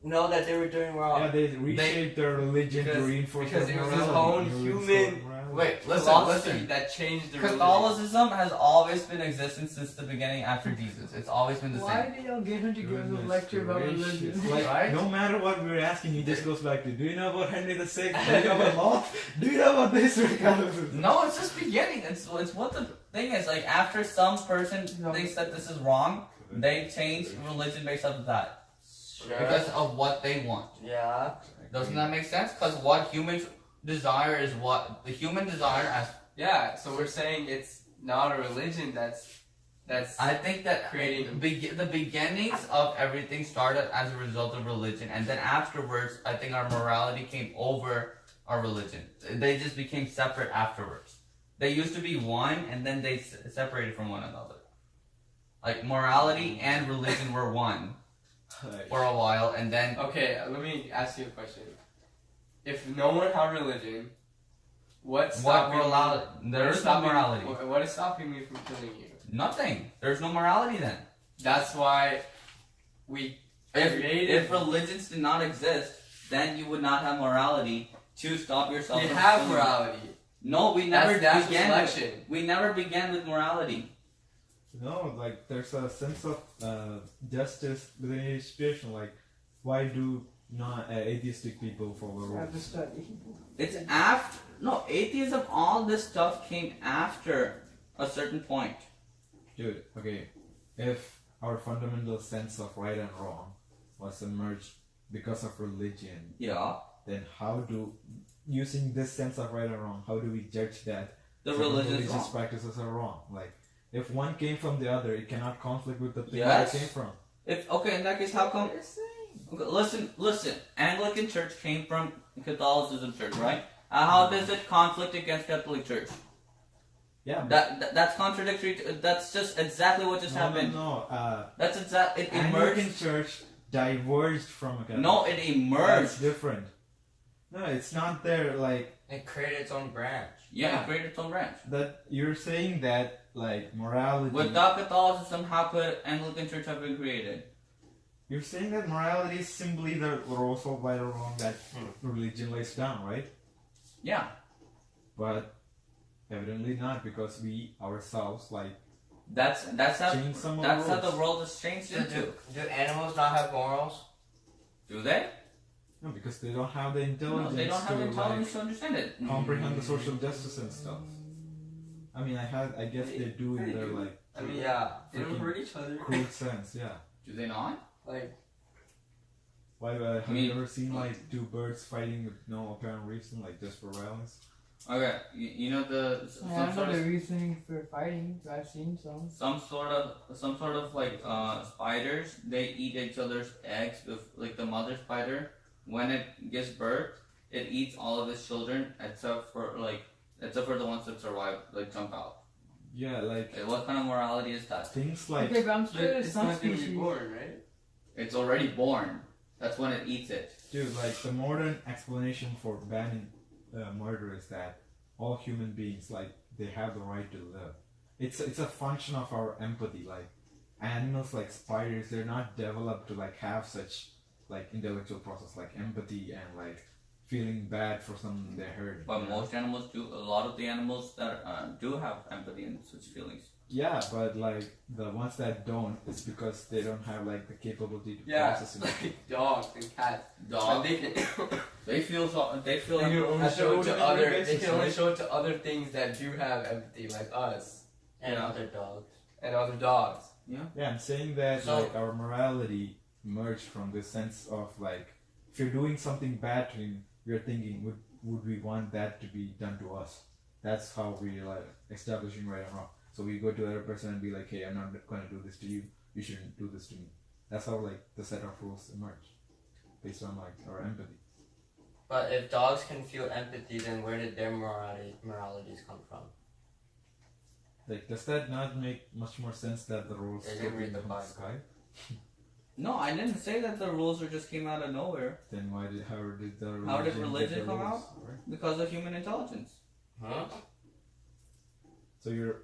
know that they were doing wrong? Yeah, they reshaped their religion to because- reinforce because their it was his morality. own You reinforce human- morality. Wait, philosophy that changed the religion. Catholicism has always been existent since the beginning after Jesus. It's always been the Why same. did y'all get him to give us a Goodness lecture about gracious. religion? Like, Right? no matter what we're asking, he just goes back to, do you know about Henry VI? Do you know about law? Do you know about this? No, it's just beginning. It's what the thing is. Like after some person No. thinks that this is wrong, they change religion based off of that Sure. because of what they want. Yeah. Doesn't that make sense? Because what humans desire is what the human desire as. Yeah, so we're saying it's not a religion that's I think that Creating- the beginnings of everything started as a result of religion, and then afterwards, I think our morality came over our religion. They just became separate afterwards. They used to be one, and then they separated from one another. Like morality and religion were one for a while, and then okay. Let me ask you a question. If no one had religion, what's what stopping were allowed. me- There what is is no stopping- morality. What is stopping me from killing you? Nothing. There's no morality then. That's why we created. If religions did not exist, then you would not have morality to stop yourself. we from have killing. morality. No, we never That's began. selection. We never began with morality. No, like there's a sense of justice within each situation. Like, why do not atheistic people follow I have to rules? study. It's after. No, atheism. All this stuff came after a certain point. Dude, okay, if our fundamental sense of right and wrong was emerged because of religion, Yeah, then how do, using this sense of right and wrong, how do we judge that the certain religion is religious wrong. practices are wrong? Like, if one came from the other, it cannot conflict with the thing Yes. that it came from. If okay, in that case, how come? Okay, listen. Anglican Church came from Catholicism Church, right? How does it conflict against Catholic Church? Yeah, That's contradictory. That's just exactly what just happened. No, That's exact. It Anglican emerged. Church diverged from a Catholic. No, it That's emerged. different. No, it's not there. Like It created its own branch. Yeah, it created its own branch. that. You're saying that like morality. Without Catholicism, how could Anglican Church have been created? You're saying that morality is simply the rules of right or wrong that religion lays down, right? Yeah. But evidently not, because we ourselves like That's how change some of that's the how rules. the world has changed Do, into. do animals not have morals? Do they? No, because they don't have the No, intelligence they don't have the to intelligence to understand it. like comprehend the social justice and stuff. I mean, I guess they do in their like I mean, Yeah. they don't hurt each other. crude sense, yeah. Do they not? Like, Why have I mean- you ever seen like two birds fighting with no apparent reason, like just for violence? Okay, you know the I some don't sort know the of reasoning for fighting, but I've seen some. some sort of like spiders. They eat each other's eggs. With like the mother spider, when it gives birth, it eats all of its children except for the ones that survive, like jump out. Yeah, like Okay, what kind of morality is that? things like Okay, but I'm sure there's it's some not gonna be species. born, right? It's already born. That's when it eats it. dude, like the modern explanation for banning murder is that all human beings like they have the right to live. It's a function of our empathy. Like animals like spiders, they're not developed to like have such like intellectual process like empathy and like feeling bad for someone they hurt. But you know? most animals do. A lot of the animals that do have empathy and such feelings. Yeah, but like the ones that don't, it's because they don't have like the capability to Yeah, process it. like dogs and cats. But Dog. they can, They feel so. They feel. they can only At show it the to other. They basis, can only right? show it to other things that do have empathy, like us And Yeah. other dogs. and other dogs. Yeah, I'm saying that So- like our morality emerged from this sense of like if you're doing something bad to him, we're thinking would we want that to be done to us? That's how we like establishing right and wrong. So we go to the other person and be like, hey, I'm not going to do this to you. You shouldn't do this to me. That's how like the set of rules emerge based on like our empathy. But if dogs can feel empathy, then where did their moralities come from? Like, does that not make much more sense that the rules They didn't read the from Bible. sky? No, I didn't say that the rules just came out of nowhere Then how did the religion How did get religion the come rules, out? right? because of human intelligence. Huh? So you're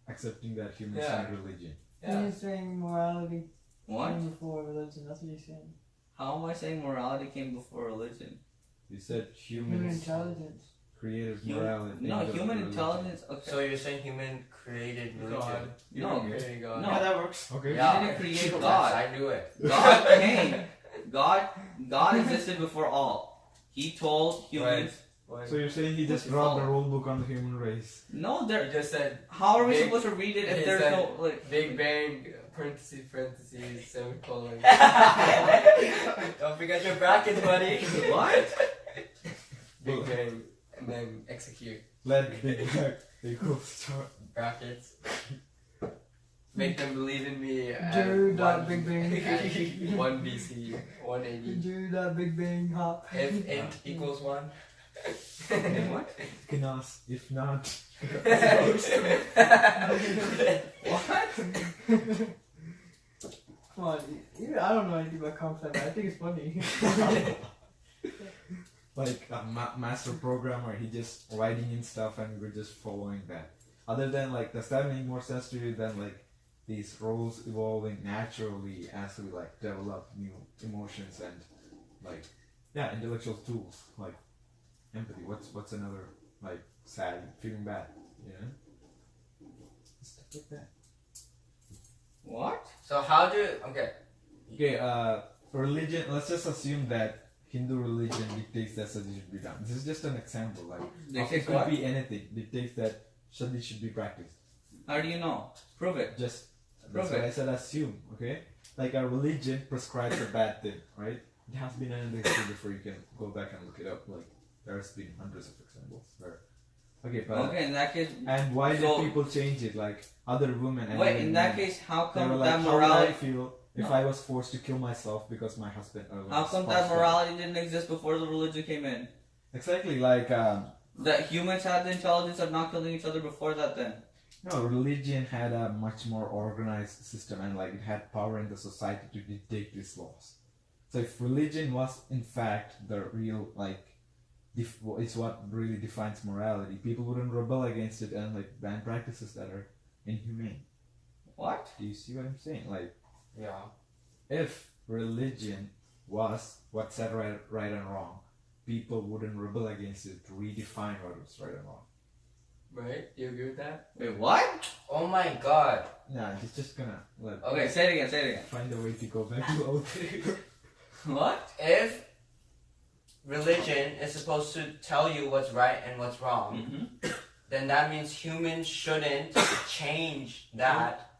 accepting that humans Yeah. need religion. You're saying morality What? came before religion. That's what you're saying. How am I saying morality came before religion? You said Human humans intelligence. created Human- morality. No, not human religion. intelligence. Okay. So you're saying human created religion? God. No. There you go. No. Yeah, that works. Okay. Yeah. didn't create Yes, God. I knew it. God came. God existed before all. He told humans. What? So you're saying he just What's dropped the wrong? rule book on the human race? No, You there. just said How are we Big- supposed to read it if he there's said- no like? Big Bang, parentheses, semicolon. Don't forget your brackets, buddy. What? Big Bang, and then execute. Let Big Bang equals start. Brackets. Make them believe in me. at Drew dot one- Big Bang. at 1 BC, 180. Do that Big Bang hop. If int equals 1. What? Knas, if not. Come on, even I don't know anything about comp sci, but I think it's funny. Like a master programmer, he just writing in stuff and we're just following that. Other than like, does that make more sense to you than like these roles evolving naturally as we like develop new emotions and like intellectual tools like empathy? What's another like sad feeling bad? You know, stuff like that. What? So how do okay? Okay, religion. Let's just assume that Hindu religion dictates that sati should be done. This is just an example. Like Dictates it could what? be anything. Dictates that sati should be practiced. How do you know? Prove it. Just Prove that's what it. I said. Assume. Okay, like our religion prescribes a bad thing, right? It has been another history before. You can go back and look it up. Like there's been hundreds of examples. Where, okay, but Okay, in that case. and why did So- people change it? Like other women. And Wait, other in that men, case, how they were come like, that how would I morality? feel if No. I was forced to kill myself because my husband or How my come spouse that died? morality didn't exist before the religion came in? Exactly, like That humans had the intelligence of not killing each other before that. Then. no, religion had a much more organized system and like it had power in the society to dictate these laws. So if religion was in fact the real like it's what really defines morality, people wouldn't rebel against it and like ban practices that are inhumane. What? Do you see what I'm saying? Like Yeah. if religion was what said right and wrong, people wouldn't rebel against it to redefine what was right and wrong. Right? You agree with that? Wait, what? Oh my God. Nah, he's just gonna like Okay, say it again. Say it again. find a way to go back to old days. What? If religion is supposed to tell you what's right and what's wrong, Mm-hmm. then that means humans shouldn't change that.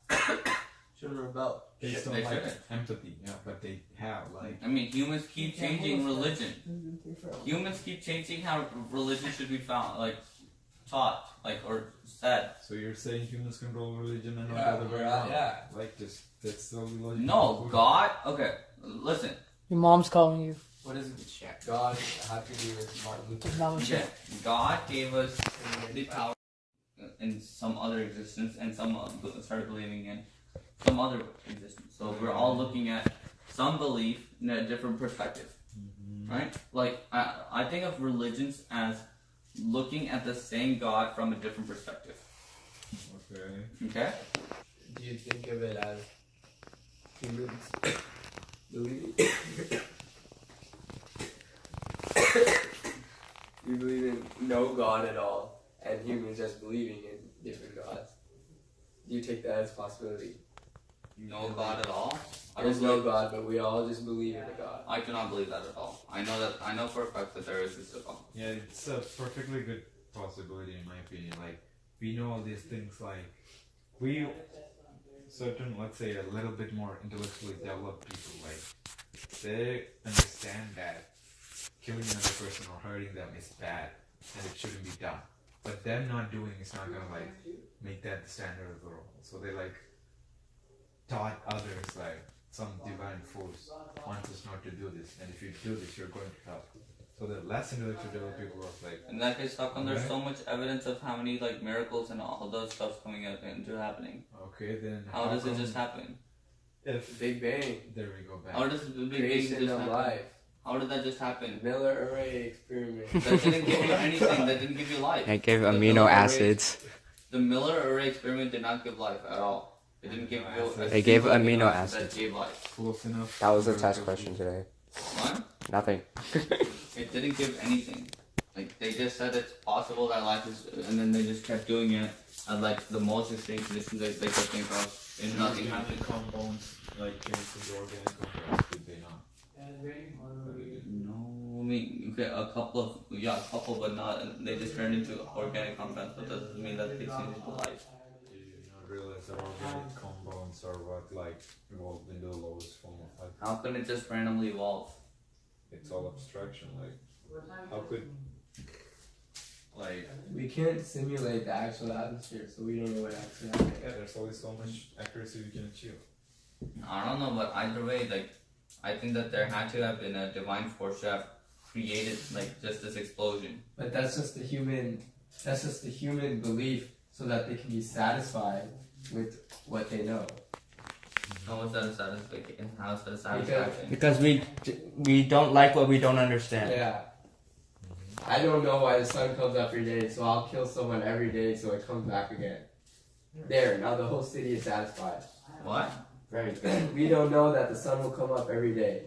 Shouldn't rebel. Based They on like shouldn't. empathy, yeah, but they have like I mean, humans keep changing religion. Forever. Humans keep changing how religion should be found, like taught, like or said. so you're saying humans control religion and not Yeah, the other way we're around. yeah. Like just that's the only logic. No, God. Okay, listen. Your mom's calling you. What does God have to do with Martin Luther? Mama Okay, God gave us the power in some other existence, and some started believing in some other existence. So we're all looking at some belief in a different perspective, right? Like I think of religions as looking at the same God from a different perspective. Okay. Okay. Do you think of it as humans believing? You believe in no God at all, and humans just believing in different gods. Do you take that as a possibility? No God at all. I There's don't no believe- God, but we all just believe in a God. I do not believe that at all. I know for a fact that there is a God. Yeah, it's a perfectly good possibility in my opinion. Like we know all these things like we certain let's say a little bit more intellectually developed people like they understand that killing another person or hurting them is bad and it shouldn't be done. but them not doing is not gonna like make that the standard of the world. So they like taught others like some divine force wants us not to do this, and if you do this, you're going to hell. So the lesson to the people was like, In that case, how come there's so much evidence of how many like miracles and all those stuffs coming out into happening? okay, then How does it come just happen? if Big Bang. there we go back. How does the Big Bang Creation just of happen? life. How did that just happen? Miller array experiment. That didn't give you anything. That didn't give you life. I gave The amino Miller array- acids. The Miller array experiment did not give life at all. It didn't give you. a It gave single amino acid acids. That gave life. Close enough. That was the for test the- question today. What? Nothing. It didn't give anything. Like they just said it's possible that life is, and then they just kept doing it at like the most extreme conditions they could think of, and nothing happened. Compounds like changed into organic compounds, did they not? No, I mean okay, a couple, but not. They just turned into organic compounds, but that doesn't mean that they changed into life. Did you not realize that organic compounds are what like evolved into the lowest form of life? How can it just randomly evolve? It's all abstraction. Like, how could like We can't simulate the actual atmosphere, so we don't know what actually happened. yeah, there's always so much accuracy we can achieve. I don't know, but either way, like I think that there had to have been a divine force that created like just this explosion. But that's just the human belief so that they can be satisfied with what they know. How is that a satisfaction? How is that a satisfaction? Because we don't like what we don't understand. Yeah. I don't know why the sun comes up every day, so I'll kill someone every day so it comes back again. There, now the whole city is satisfied. What? Very good. We don't know that the sun will come up every day.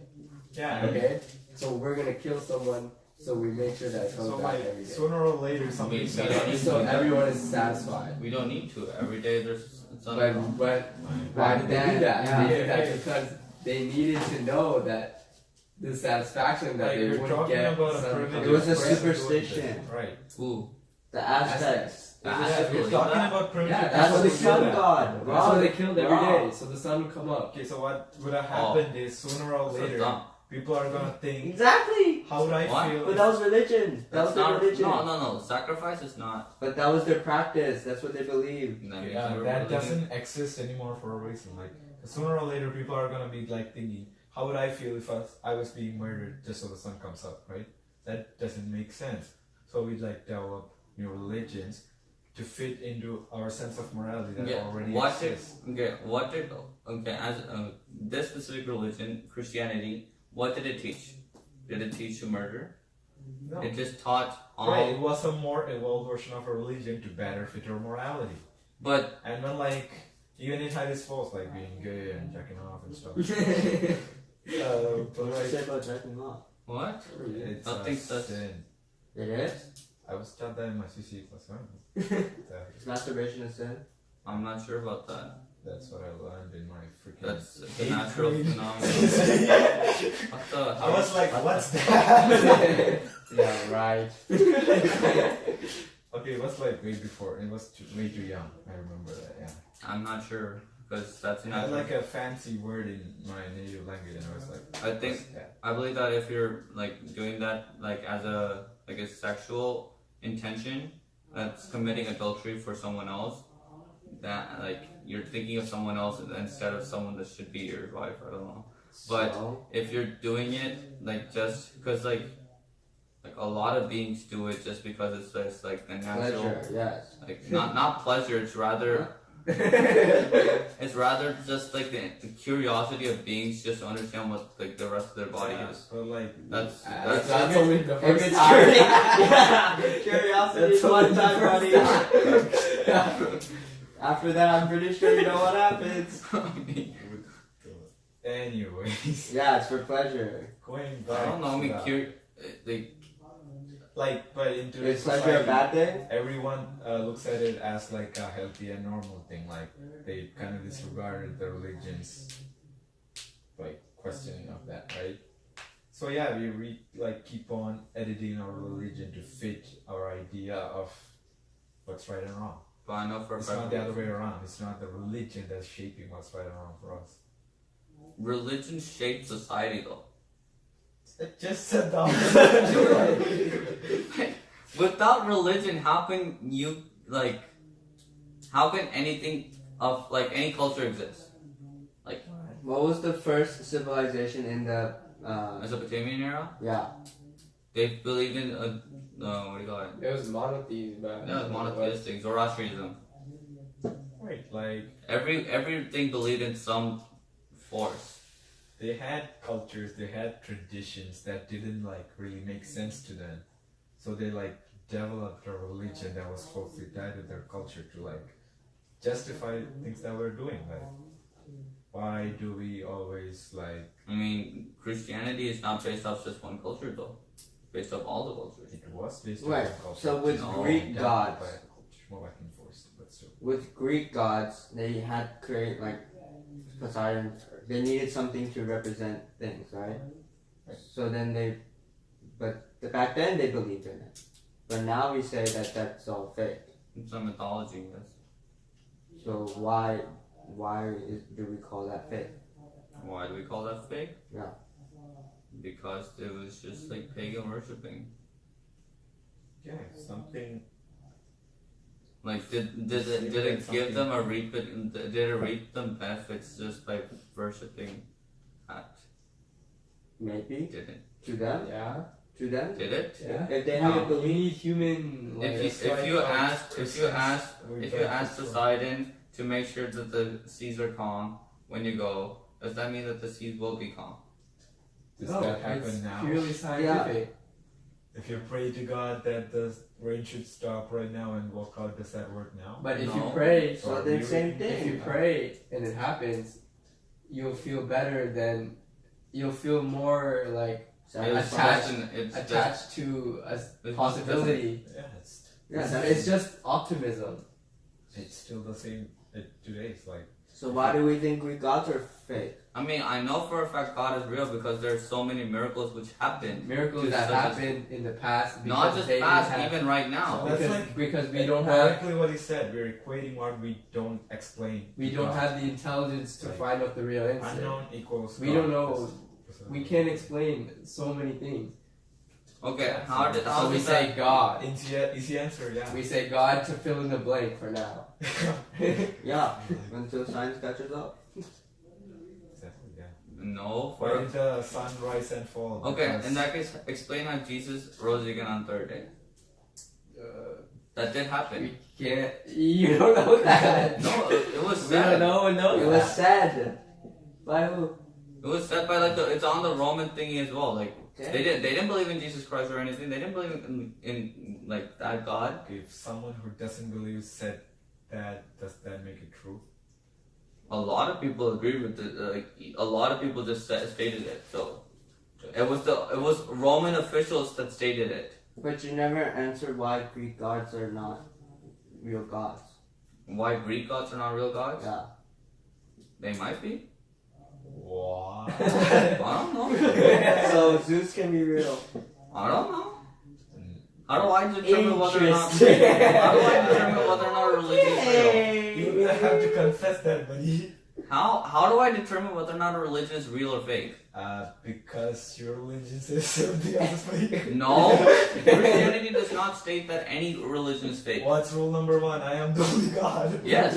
Yeah. Okay? So we're gonna kill someone so we make sure that it comes So back like every day. sooner or later something We said don't need So to. everyone is satisfied. We don't need to. Every day there's sun. But why did they do that? Yeah. They did that because they needed to know that the satisfaction that like they you're would talking get. about a sun primitive coming It was a up. person doing superstition. this, right? Who? The Aztecs. The Yeah, Aztecs you're believe talking that? about primitive Yeah, That's what the they sun killed. god. That's Wrong. what they killed every Wrong. day, so the sun would come up. Okay, so what would have happened is sooner or So later dumb. people are gonna think, Exactly. how would I What? feel? But if- that was religion. That That's was their not. religion. No. Sacrifice is not. But that was their practice. That's what they believed. That means Yeah, they were that believing- doesn't exist anymore for a reason. Like sooner or later, people are gonna be like thinking, "How would I feel if I was being murdered just so the sun comes up?" Right? That doesn't make sense. So we like develop new religions to fit into our sense of morality that Yeah, already what did exists. as this specific religion, Christianity, what did it teach? Did it teach to murder? No. It just taught all. Right, it was a more evolved version of a religion to better fit our morality. But And when like even it had its faults like being gay and jacking off and stuff. But like about jacking off? what? it's Nothing a such- sin. It is? I was taught that in my CC class. Is masturbation a sin? I'm not sure about that. That's what I learned in my freaking. That's a eighth natural grade. phenomenon. What the? I was like, what's that? Yeah, right. Okay, it was like way before. It was way too young. I remember that. Yeah. I'm not sure because that's It had natural. like a fancy word in my native language, and I was like, I think what's that? I believe that if you're like doing that like as a sexual intention, that's committing adultery for someone else. That like you're thinking of someone else instead of someone that should be your wife. I don't know. But So, if you're doing it like just because like a lot of beings do it just because it's just like the natural pleasure, yes. like not pleasure. It's rather just like the curiosity of beings just to understand what like the rest of their body Yeah, is. but like, That's That's only the If first it's time. yeah, curiosity That's is one only the time, first buddy. time. After that, I'm pretty sure you know what happens. anyways, Yeah, it's for pleasure. going back. I don't know. I mean, to that, like but in today's Is pleasure a society, bad thing? everyone looks at it as like a healthy and normal thing. Like they kind of disregarded the religion's like questioning of that, right? So yeah, we like keep on editing our religion to fit our idea of what's right and wrong. but I know for a It's fact not the other way around. It's not the religion that's shaping what's right and wrong for us. religion shapes society though. I just said that. Without religion, how can you like? How can anything of like any culture exist? What was the first civilization in the Mesopotamian era, yeah? they believed in what do you call it? It was monotheism, but Yeah, it was monotheistic, Zoroastrianism. Right, like Everything believed in some force. they had cultures, they had traditions that didn't like really make sense to them. So they like developed a religion that was closely tied to their culture to like justify things that we're doing. Like, why do we always like? I mean, Christianity is not based off just one culture though. Based off all the cultures. It was based on Right. their culture. So with No, Greek Developed gods, by a culture, more like enforced, but still. with Greek gods, they had to create like Poseidon. They needed something to represent things, right? So then back then they believed in it, but now we say that that's all fake. It's a mythology, yes. So why do we call that fake? Why do we call that fake? Yeah. Because it was just like pagan worshipping. Yeah, something. Like, did it give them a reap it? Did it reap them benefits just by worshipping? Maybe Didn't. to them. Yeah. To them. Did it? Yeah. If they No. haven't We believed. need human. Like, If you ask Poseidon to make sure that the seas are calm when you go, does that mean that the seas will be calm? Does no, that happen it's now? purely scientific. If you pray to God that the rain should stop right now and walk out, does that work now? But if No. you pray, So then same if thing. you pray and it happens, you'll feel better than you'll feel more like It's Attached- just it's just, attached to a it's possibility. Yeah, Yeah, It's just optimism. it's still the same today. It's like So why do we think Greek gods are fake? I mean, I know for a fact God is real because there's so many miracles which happen. Miracles Dude, that such a- happened in the past. Not because just they past, didn't have- even right now. That's because, like- because we don't have exactly what he said. We're equating what we don't explain. we to don't God. have the intelligence to Like, find out the real answer. Unknown equals. We God. don't know. That's- We can't explain so many things. Okay, how So we did say that? God. Easy answer, yeah. We say God to fill in the blank for now. Yeah, until science catches up. Exactly, yeah. No, Why for did the sun rise and fall? okay. Because- In that case, explain how Jesus rose again on third day. That did happen. We can't. You don't know that. No, it was We don't said. know. It was said. By who? It was said by like it's on the Roman thingy as well. Like Okay. they didn't believe in Jesus Christ or anything. They didn't believe in like that God. If someone who doesn't believe said that, does that make it true? A lot of people agree with it. Like a lot of people just stated it. So it was Roman officials that stated it. But you never answered why Greek gods are not real gods. Why Greek gods are not real gods? Yeah. They might be. What? I don't know. So Zeus can be real. I don't know. How do I determine whether or not? Interesting. How do I determine whether or not a religion is real? You're gonna have to confess that, buddy. How do I determine whether or not a religion is real or fake? Because your religion says something else fake. No, Christianity does not state that any religion is fake. What's rule number 1? I am the only God. Yes.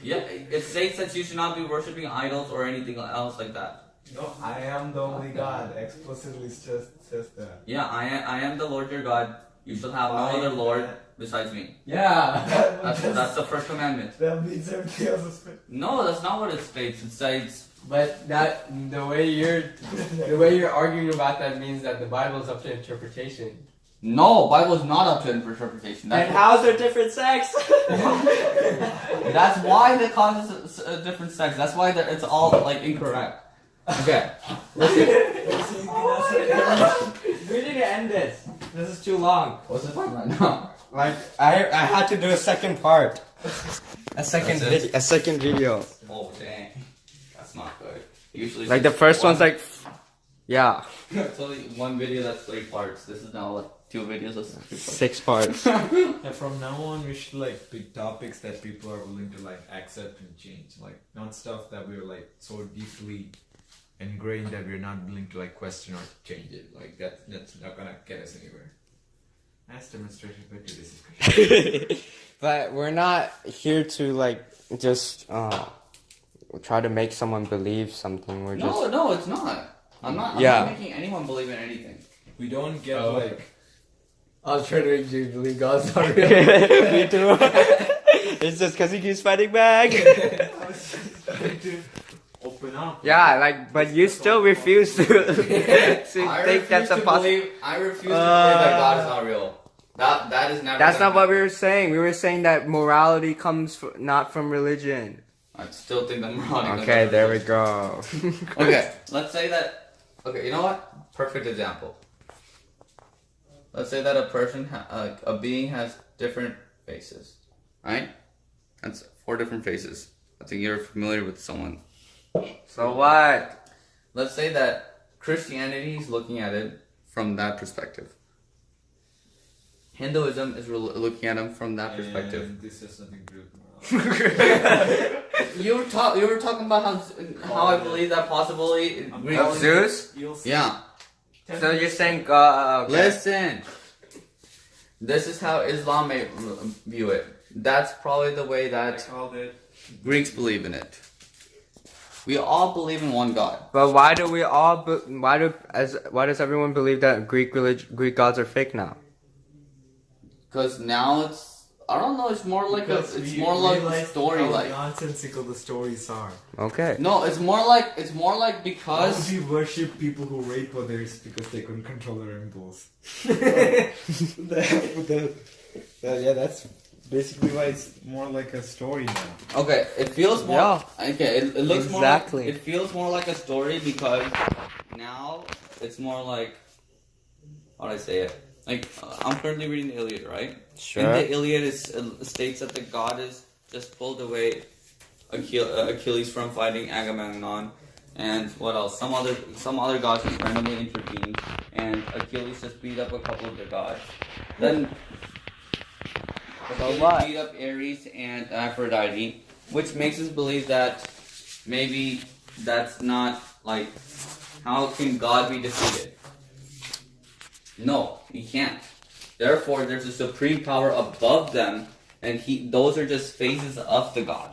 Yeah, it states that you should not be worshiping idols or anything else like that. No, I am the only God. Explicitly just says that. Yeah, I am the Lord your God. You shall have no Why other Lord that? besides me. Yeah. That's the first commandment. That means everything else is fake. No, that's not what it states. It states But the way you're arguing about that means that the Bible is up to interpretation. no. Bible is not up to interpretation. And how's there different sex? That's why they cause a different sex. That's why it's all like incorrect. Okay. We need to end this. This is too long. What's the time right now? Like I had to do a second part. A second That's it? a second video. Oh dang, that's not good. Usually, Like the first one's like yeah, it's only one video that's 3 parts. This is now like 2 videos of 3 parts. 6 parts. And from now on, we should like pick topics that people are willing to like accept and change. Like not stuff that we're like so deeply ingrained that we're not willing to like question or change it. Like that's not gonna get us anywhere. That's demonstration by today's discussion. But we're not here to like just try to make someone believe something. We're just No, it's not. I'm not Yeah. making anyone believe in anything. We don't get Oh. like I was trying to make you believe God's not real. me too. It's just because he keeps fighting back. open up. Yeah, like, but you still refuse to think that's a possibility. I refuse to believe that God is not real. That is never. That's gonna not what we happen. were saying. We were saying that morality comes not from religion. I still think that morality. Okay, there we go. Okay, let's say that. Okay, you know what? Perfect example. Let's say that a person, a being, has different faces, right? That's 4 different faces. I think you're familiar with someone. So what? Let's say that Christianity is looking at it from that perspective. Hinduism is looking at them from that perspective. And this has nothing to do with morality. You were talking about how I believe that possibility. Of Zeus? Yeah. So you're saying God? Okay. Listen. This is how Islam may view it. That's probably the way I that called it. Greeks believe in it. We all believe in one God. But why do we all? Why does everyone believe that Greek gods are fake now? Because now I don't know. It's more like a story. How Like nonsensical the stories are. Okay. no, it's more like Why because would we worship people who rape others because they couldn't control their impulse? Yeah, that's basically why it's more like a story now. okay, it feels more. Yeah. Okay, it looks Exactly. more. It feels more like a story because now it's more like how do I say it? Like I'm currently reading the Iliad, right? Sure. In the Iliad, it states that the goddess just pulled away Achilles from fighting Agamemnon, and what else? Some other gods just randomly intervened, and Achilles just beat up a couple of the gods. Then Achilles what? beat up Ares and Aphrodite, which makes us believe that maybe that's not like how can God be defeated? No, he can't. Therefore, there's a supreme power above them, and those are just phases of the God.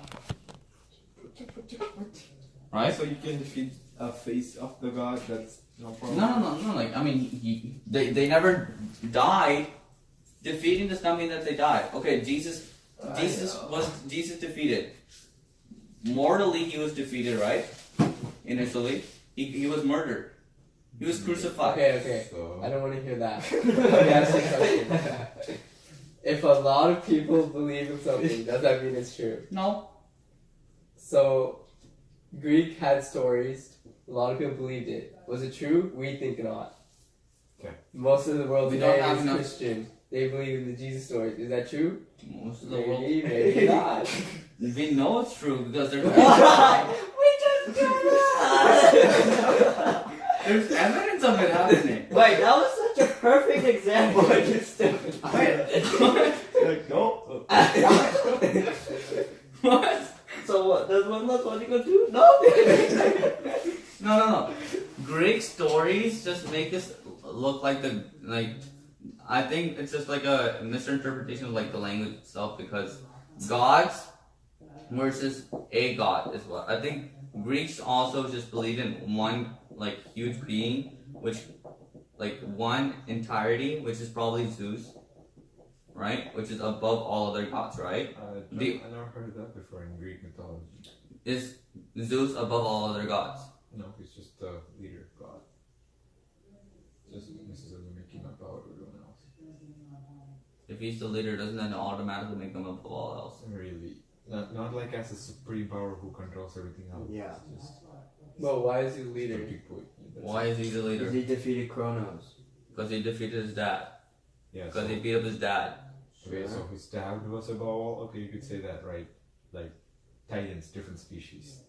Right? So you can defeat a face of the god. That's no problem. No. Like I mean, they never died. Defeating does not mean that they died. Okay, Jesus defeated. Mortally, he was defeated, right? Initially, he was murdered. He was crucified. Okay. So I don't want to hear that. Let me ask you a question. If a lot of people believe in something, does that mean it's true? No. So, Greek had stories. A lot of people believed it. Was it true? We think not. Okay. Most of the world We today don't have is enough- Christian. They believe in the Jesus story. Is that true? Most of the world. Maybe not. We know it's true because there's there's evidence of it happening. Wait, that was such a perfect example. I just like no. What? So what? That's what you gonna do? No. No. Greek stories just make us look like I think it's just like a misinterpretation of like the language itself because gods versus a god is what I think. Greeks also just believe in one like huge being, which like one entirety, which is probably Zeus, right? Which is above all other gods, right? I never heard that before in Greek mythology. Is Zeus above all other gods? No, he's just the leader god. Just necessarily making up power to everyone else. If he's the leader, doesn't that automatically make him above all else? Really. Not like as a supreme power who controls everything else. Yeah. Just Well, why is he the a leader? big boy. Why is he the leader? Because he defeated Kronos. Because he defeated his dad. Yeah. Because he beat up his dad. Okay, so his dad was above all. Okay, you could say that, right? Like Titans, different species.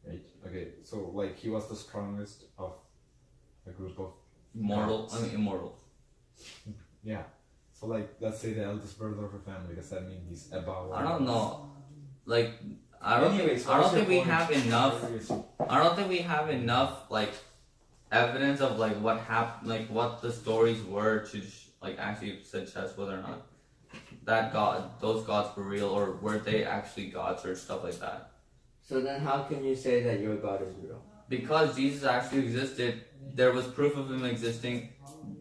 Right? Okay, so like he was the strongest of a group of Immortal. yeah. So like let's say the eldest brother of a family, does that mean he's above all? I don't know. Like, I don't Anyways, think I don't what's think we your point? have enough. I don't think we have enough like evidence of like what happened, like what the stories were to like actually suggest whether or not that those gods were real or were they actually gods or stuff like that. So then, how can you say that your God is real? Because Jesus actually existed, there was proof of him existing.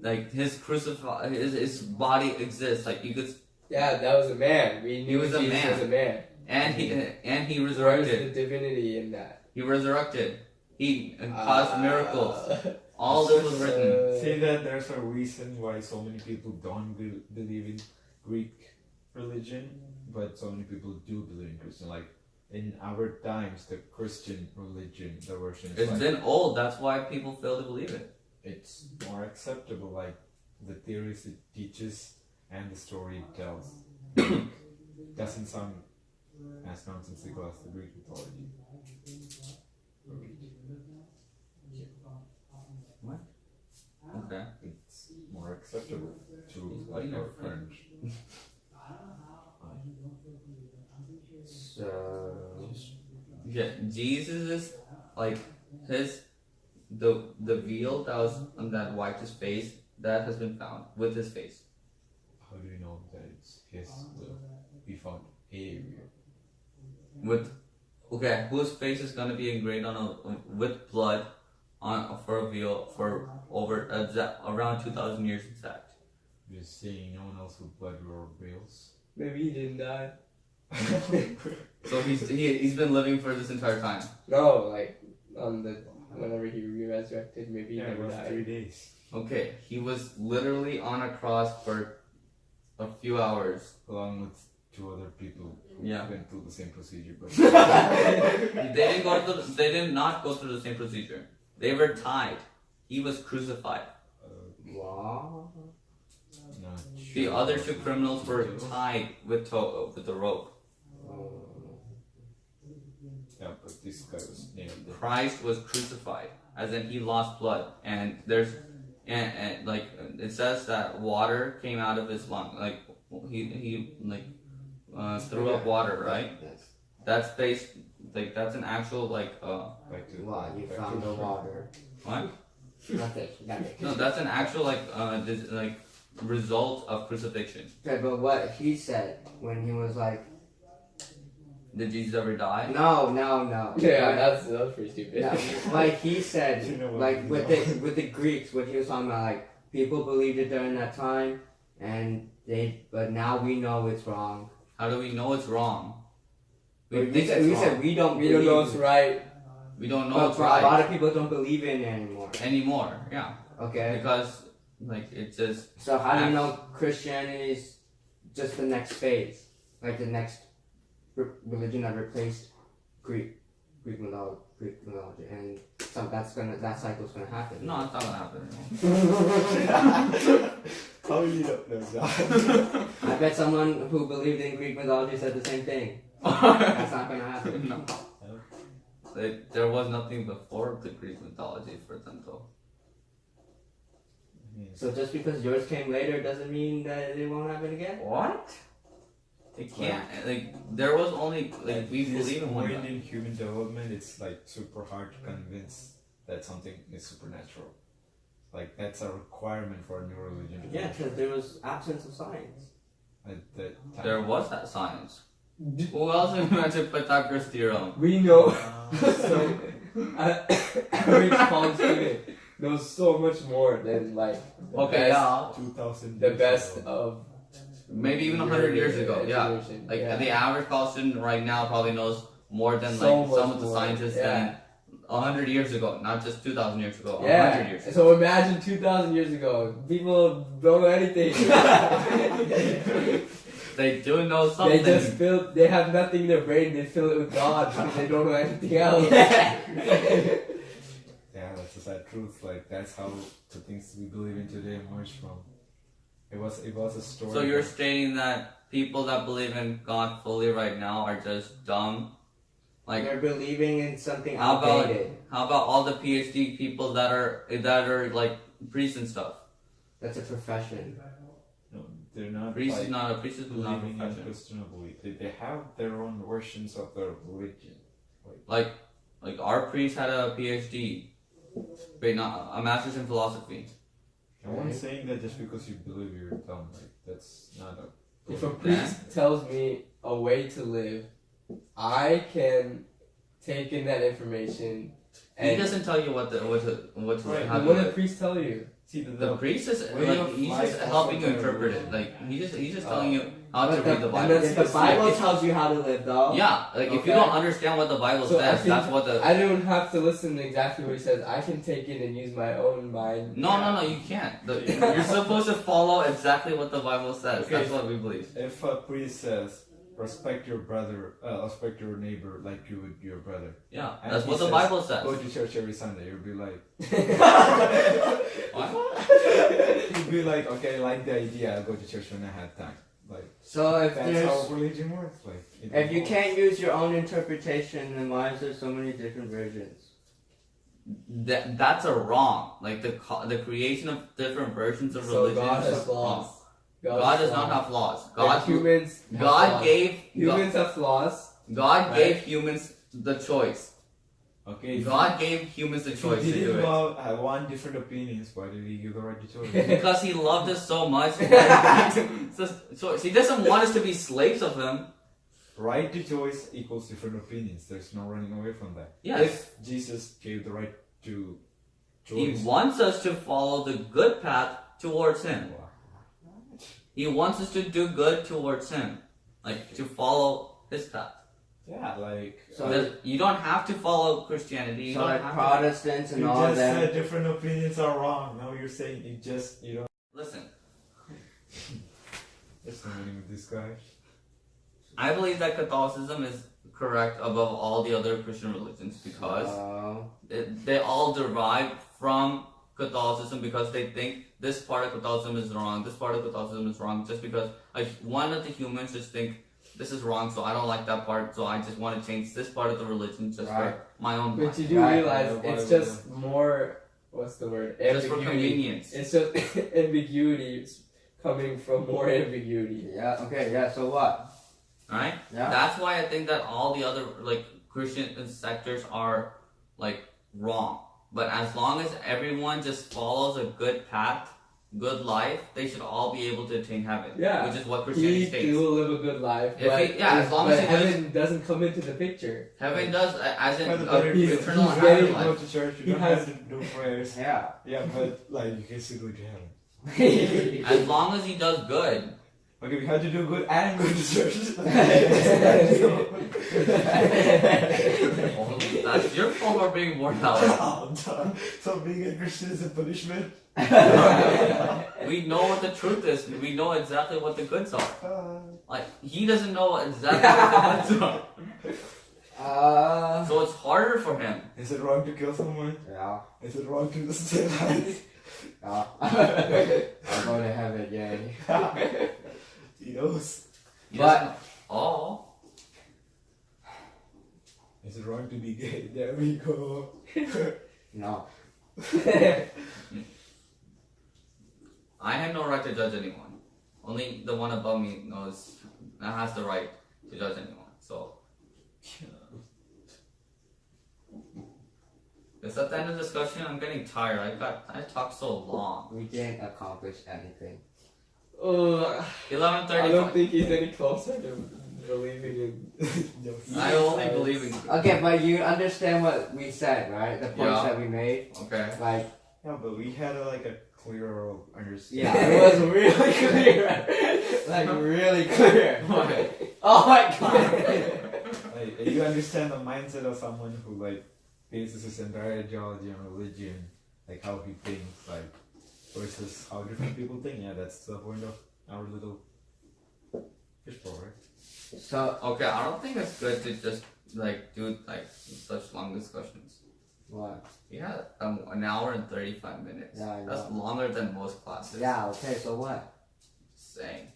Like his his body exists. Like you could, Yeah, that was a man. We knew was a Jesus man. was a man. and he Where's the resurrected. divinity in that? He resurrected. He caused miracles. All this was written. Say that there's a reason why so many people don't believe in Greek religion, but so many people do believe in Christian. Like in our times, the Christian religion, the version is It's like, been old. That's why people fail to believe it. it's more acceptable. Like the theories it teaches and the story it tells doesn't sound as nonsensical as the Greek mythology. Okay. It's more acceptable to like our current. So Yeah, Jesus is like his the veil that was on that wiped his face that has been found with his face. How do you know that it's his will? We found a real. With okay, whose face is gonna be engraved on with blood on for a veil for over around 2,000 years exact. You're saying no one else with blood or veils? Maybe he didn't die. So he's been living for this entire time. No, like on the whenever he resurrected, maybe he Yeah, it never was died. 3 days. Okay, he was literally on a cross for a few hours. Along with 2 other people who Yeah. went through the same procedure. But They did not go through the same procedure. They were tied. He was crucified. wow. not The sure other about 2 the criminals were details. tied with the rope. Yeah, but this guy was nailed. Christ was crucified, as in he lost blood, and there's and like it says that water came out of his lung, like he like threw up water, right? Yes. That's based like that's an actual like Back to Wow, you back found to the water. what? Nothing. Nothing. No, that's an actual like result of crucifixion. Okay, but what he said when he was like, Did Jesus ever die? no. Yeah, that was pretty stupid. No, like he said, You know what like we with the Greeks, what he was talking about, like people believed it during that time, but now we know it's wrong. How do we know it's wrong? We think it's wrong. said we don't. We don't know it's believe- right. We don't know But it's for a lot right of people don't believe in it anymore. anymore. Yeah, Okay. because like it's just So how do you know Christianity is just the next phase, like the next religion that replaced Greek mythology, and that cycle's gonna happen. no, it's not gonna happen. How you don't know that? I bet someone who believed in Greek mythology said the same thing. That's not gonna happen. No. There was nothing before the Greek mythology for them though. So just because yours came later doesn't mean that it won't happen again. What? It can't. Like there was only like we At this believe in one point God. in human development, it's like super hard to convince that something is supernatural. Like that's a requirement for a new religion. to Yeah, function. because there was absence of science. At that time. There was that science. Who else invented Pythagoras theorem? We know. So, average college student knows so much more than like the Okay, best, yeah. 2000. the years best ago. of Maybe even 100 years ago. Yeah. education. Like Yeah. the average college student right now probably knows more than So like much some of the more, scientists yeah. than 100 years ago, not just 2,000 years ago. 100 Yeah. years ago. So imagine 2,000 years ago, people don't know anything. They do know they something. just fill. They have nothing in their brain. They fill it with God because they don't know anything else. Yeah, that's the sad truth. Like that's how the things we believe in today emerged from. It was a story. So you're stating that people that believe in God fully right now are just dumb? Like They're believing in something How about- outdated. how about all the PhD people that are like priests and stuff? That's a profession. No, they're not Priest like is not a priest is not a believing profession. unquestionably. They have their own versions of their religion. Like our priest had a PhD, wait, not a master's in philosophy. No one's saying that just because you believe you're dumb. Like that's not a. If a priest tells me a way to live, I can take in that information. He And doesn't tell you what to Right, how to what live. did priest tell you? See The priest is way like of he's life just also helping you kind of interpret it. religion. Like he's just telling you how to But read the the- Bible. that's- If the Bible if- tells you how to live, though. Yeah, like if you Okay. don't understand what the Bible So I says, think- that's what the I don't have to listen to exactly what he says. I can take it and use my own mind. no, you can't. You're supposed to follow exactly what the Bible says. Okay. That's what we believe. If a priest says, respect your brother, respect your neighbor like you would your brother. Yeah, And that's he what the says, Bible says. Go to church every Sunday. You'll be like, What? you'll be like, okay, I like the idea. I'll go to church when I have time. Like So if that's there's how religion works. Like it if you evolves. can't use your own interpretation, then why is there so many different versions? That's a wrong. Like the creation of different versions of So religion God is has flaws. wrong. God does not have flaws. God humans. have God flaws. gave humans have flaws. God Right. gave humans the choice. Okay. if God gave humans the If choice he to do didn't it. have one different opinions, why did he give the right to choice? Because he loved us so much. So he doesn't want us to be slaves of him. Right to choice equals different opinions. There's no running away from that. Yes. If Jesus gave the right to He choice, wants us to follow the good path towards him. He wants us to do good towards him. Like to follow his path. yeah, like So You don't have to follow Christianity. You So don't like have Protestants and you all just them. said different opinions are wrong. Now you're saying you don't. to listen. That's the meaning of this guy. I believe that Catholicism is correct above all the other Christian religions because they all derive from Catholicism because they think this part of Catholicism is wrong, this part of Catholicism is wrong, just because one of the humans just think this is wrong, so I don't like that part, so I just want to change this part of the religion just Right. for my own But mind. you do Right. realize Yeah, it's why just more. What's the word? Just for Ambiguity. convenience. It's just ambiguity coming from more ambiguity. Yeah. Okay. Yeah. So what? Alright? Yeah. That's why I think that all the other like Christian sectors are like wrong. But as long as everyone just follows a good path, good life, they should all be able to attain heaven. Yeah. Which is what Christianity He states. will live a good life, If but, he- yeah, as long but as he lives- heaven doesn't come into the picture. Heaven does as in Kind of better he's- eternal he's You getting- go afterlife. to church. You He don't has- have to do prayers. Yeah. Yeah, but like you can still go to heaven. As long as he does good. Okay, we have to do good and go to church. That's your fault for being more talented. Oh, duh. So being a Christian is a punishment. We know what the truth is. We know exactly what the goods are. Uh, Like he doesn't know exactly what the goods are. So it's harder for him. is it wrong to kill someone? Yeah. Is it wrong to stay alive? Yeah. I'll go to heaven. Yay. He knows. He But- doesn't- oh. Is it wrong to be gay? There we go. No. I have no right to judge anyone. Only the one above me knows that has the right to judge anyone. So is that the end of the discussion? I'm getting tired. I talked so long. We didn't accomplish anything. 11:35. I don't think he's any closer to believing in. I only believe in. Okay, but you understand what we said, right? The points Yeah. that we made. Okay. Like, Yeah, but we had a clearer understanding. yeah, it was really clear. Like, really clear. Oh my god. Like, you understand the mindset of someone who like bases his entire ideology on religion, like how he thinks, like versus how different people think. Yeah, that's the point of our little fishbowl, right? So, Okay, I don't think it's good to just like do like such long discussions. what? We had an hour and 35 minutes. Yeah, I That's know. longer than most classes. Yeah, okay, so what? Saying.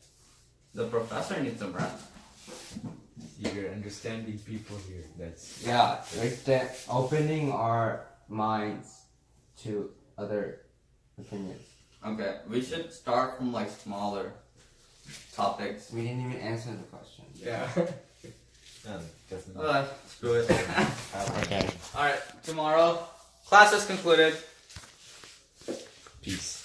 The professor needs some rest. You're understanding people here. That's Yeah, opening our minds to other opinions. Okay, we should start from like smaller topics. We didn't even answer the question. Yeah. No, doesn't Screw it. Okay. Alright, tomorrow, class is concluded. Peace.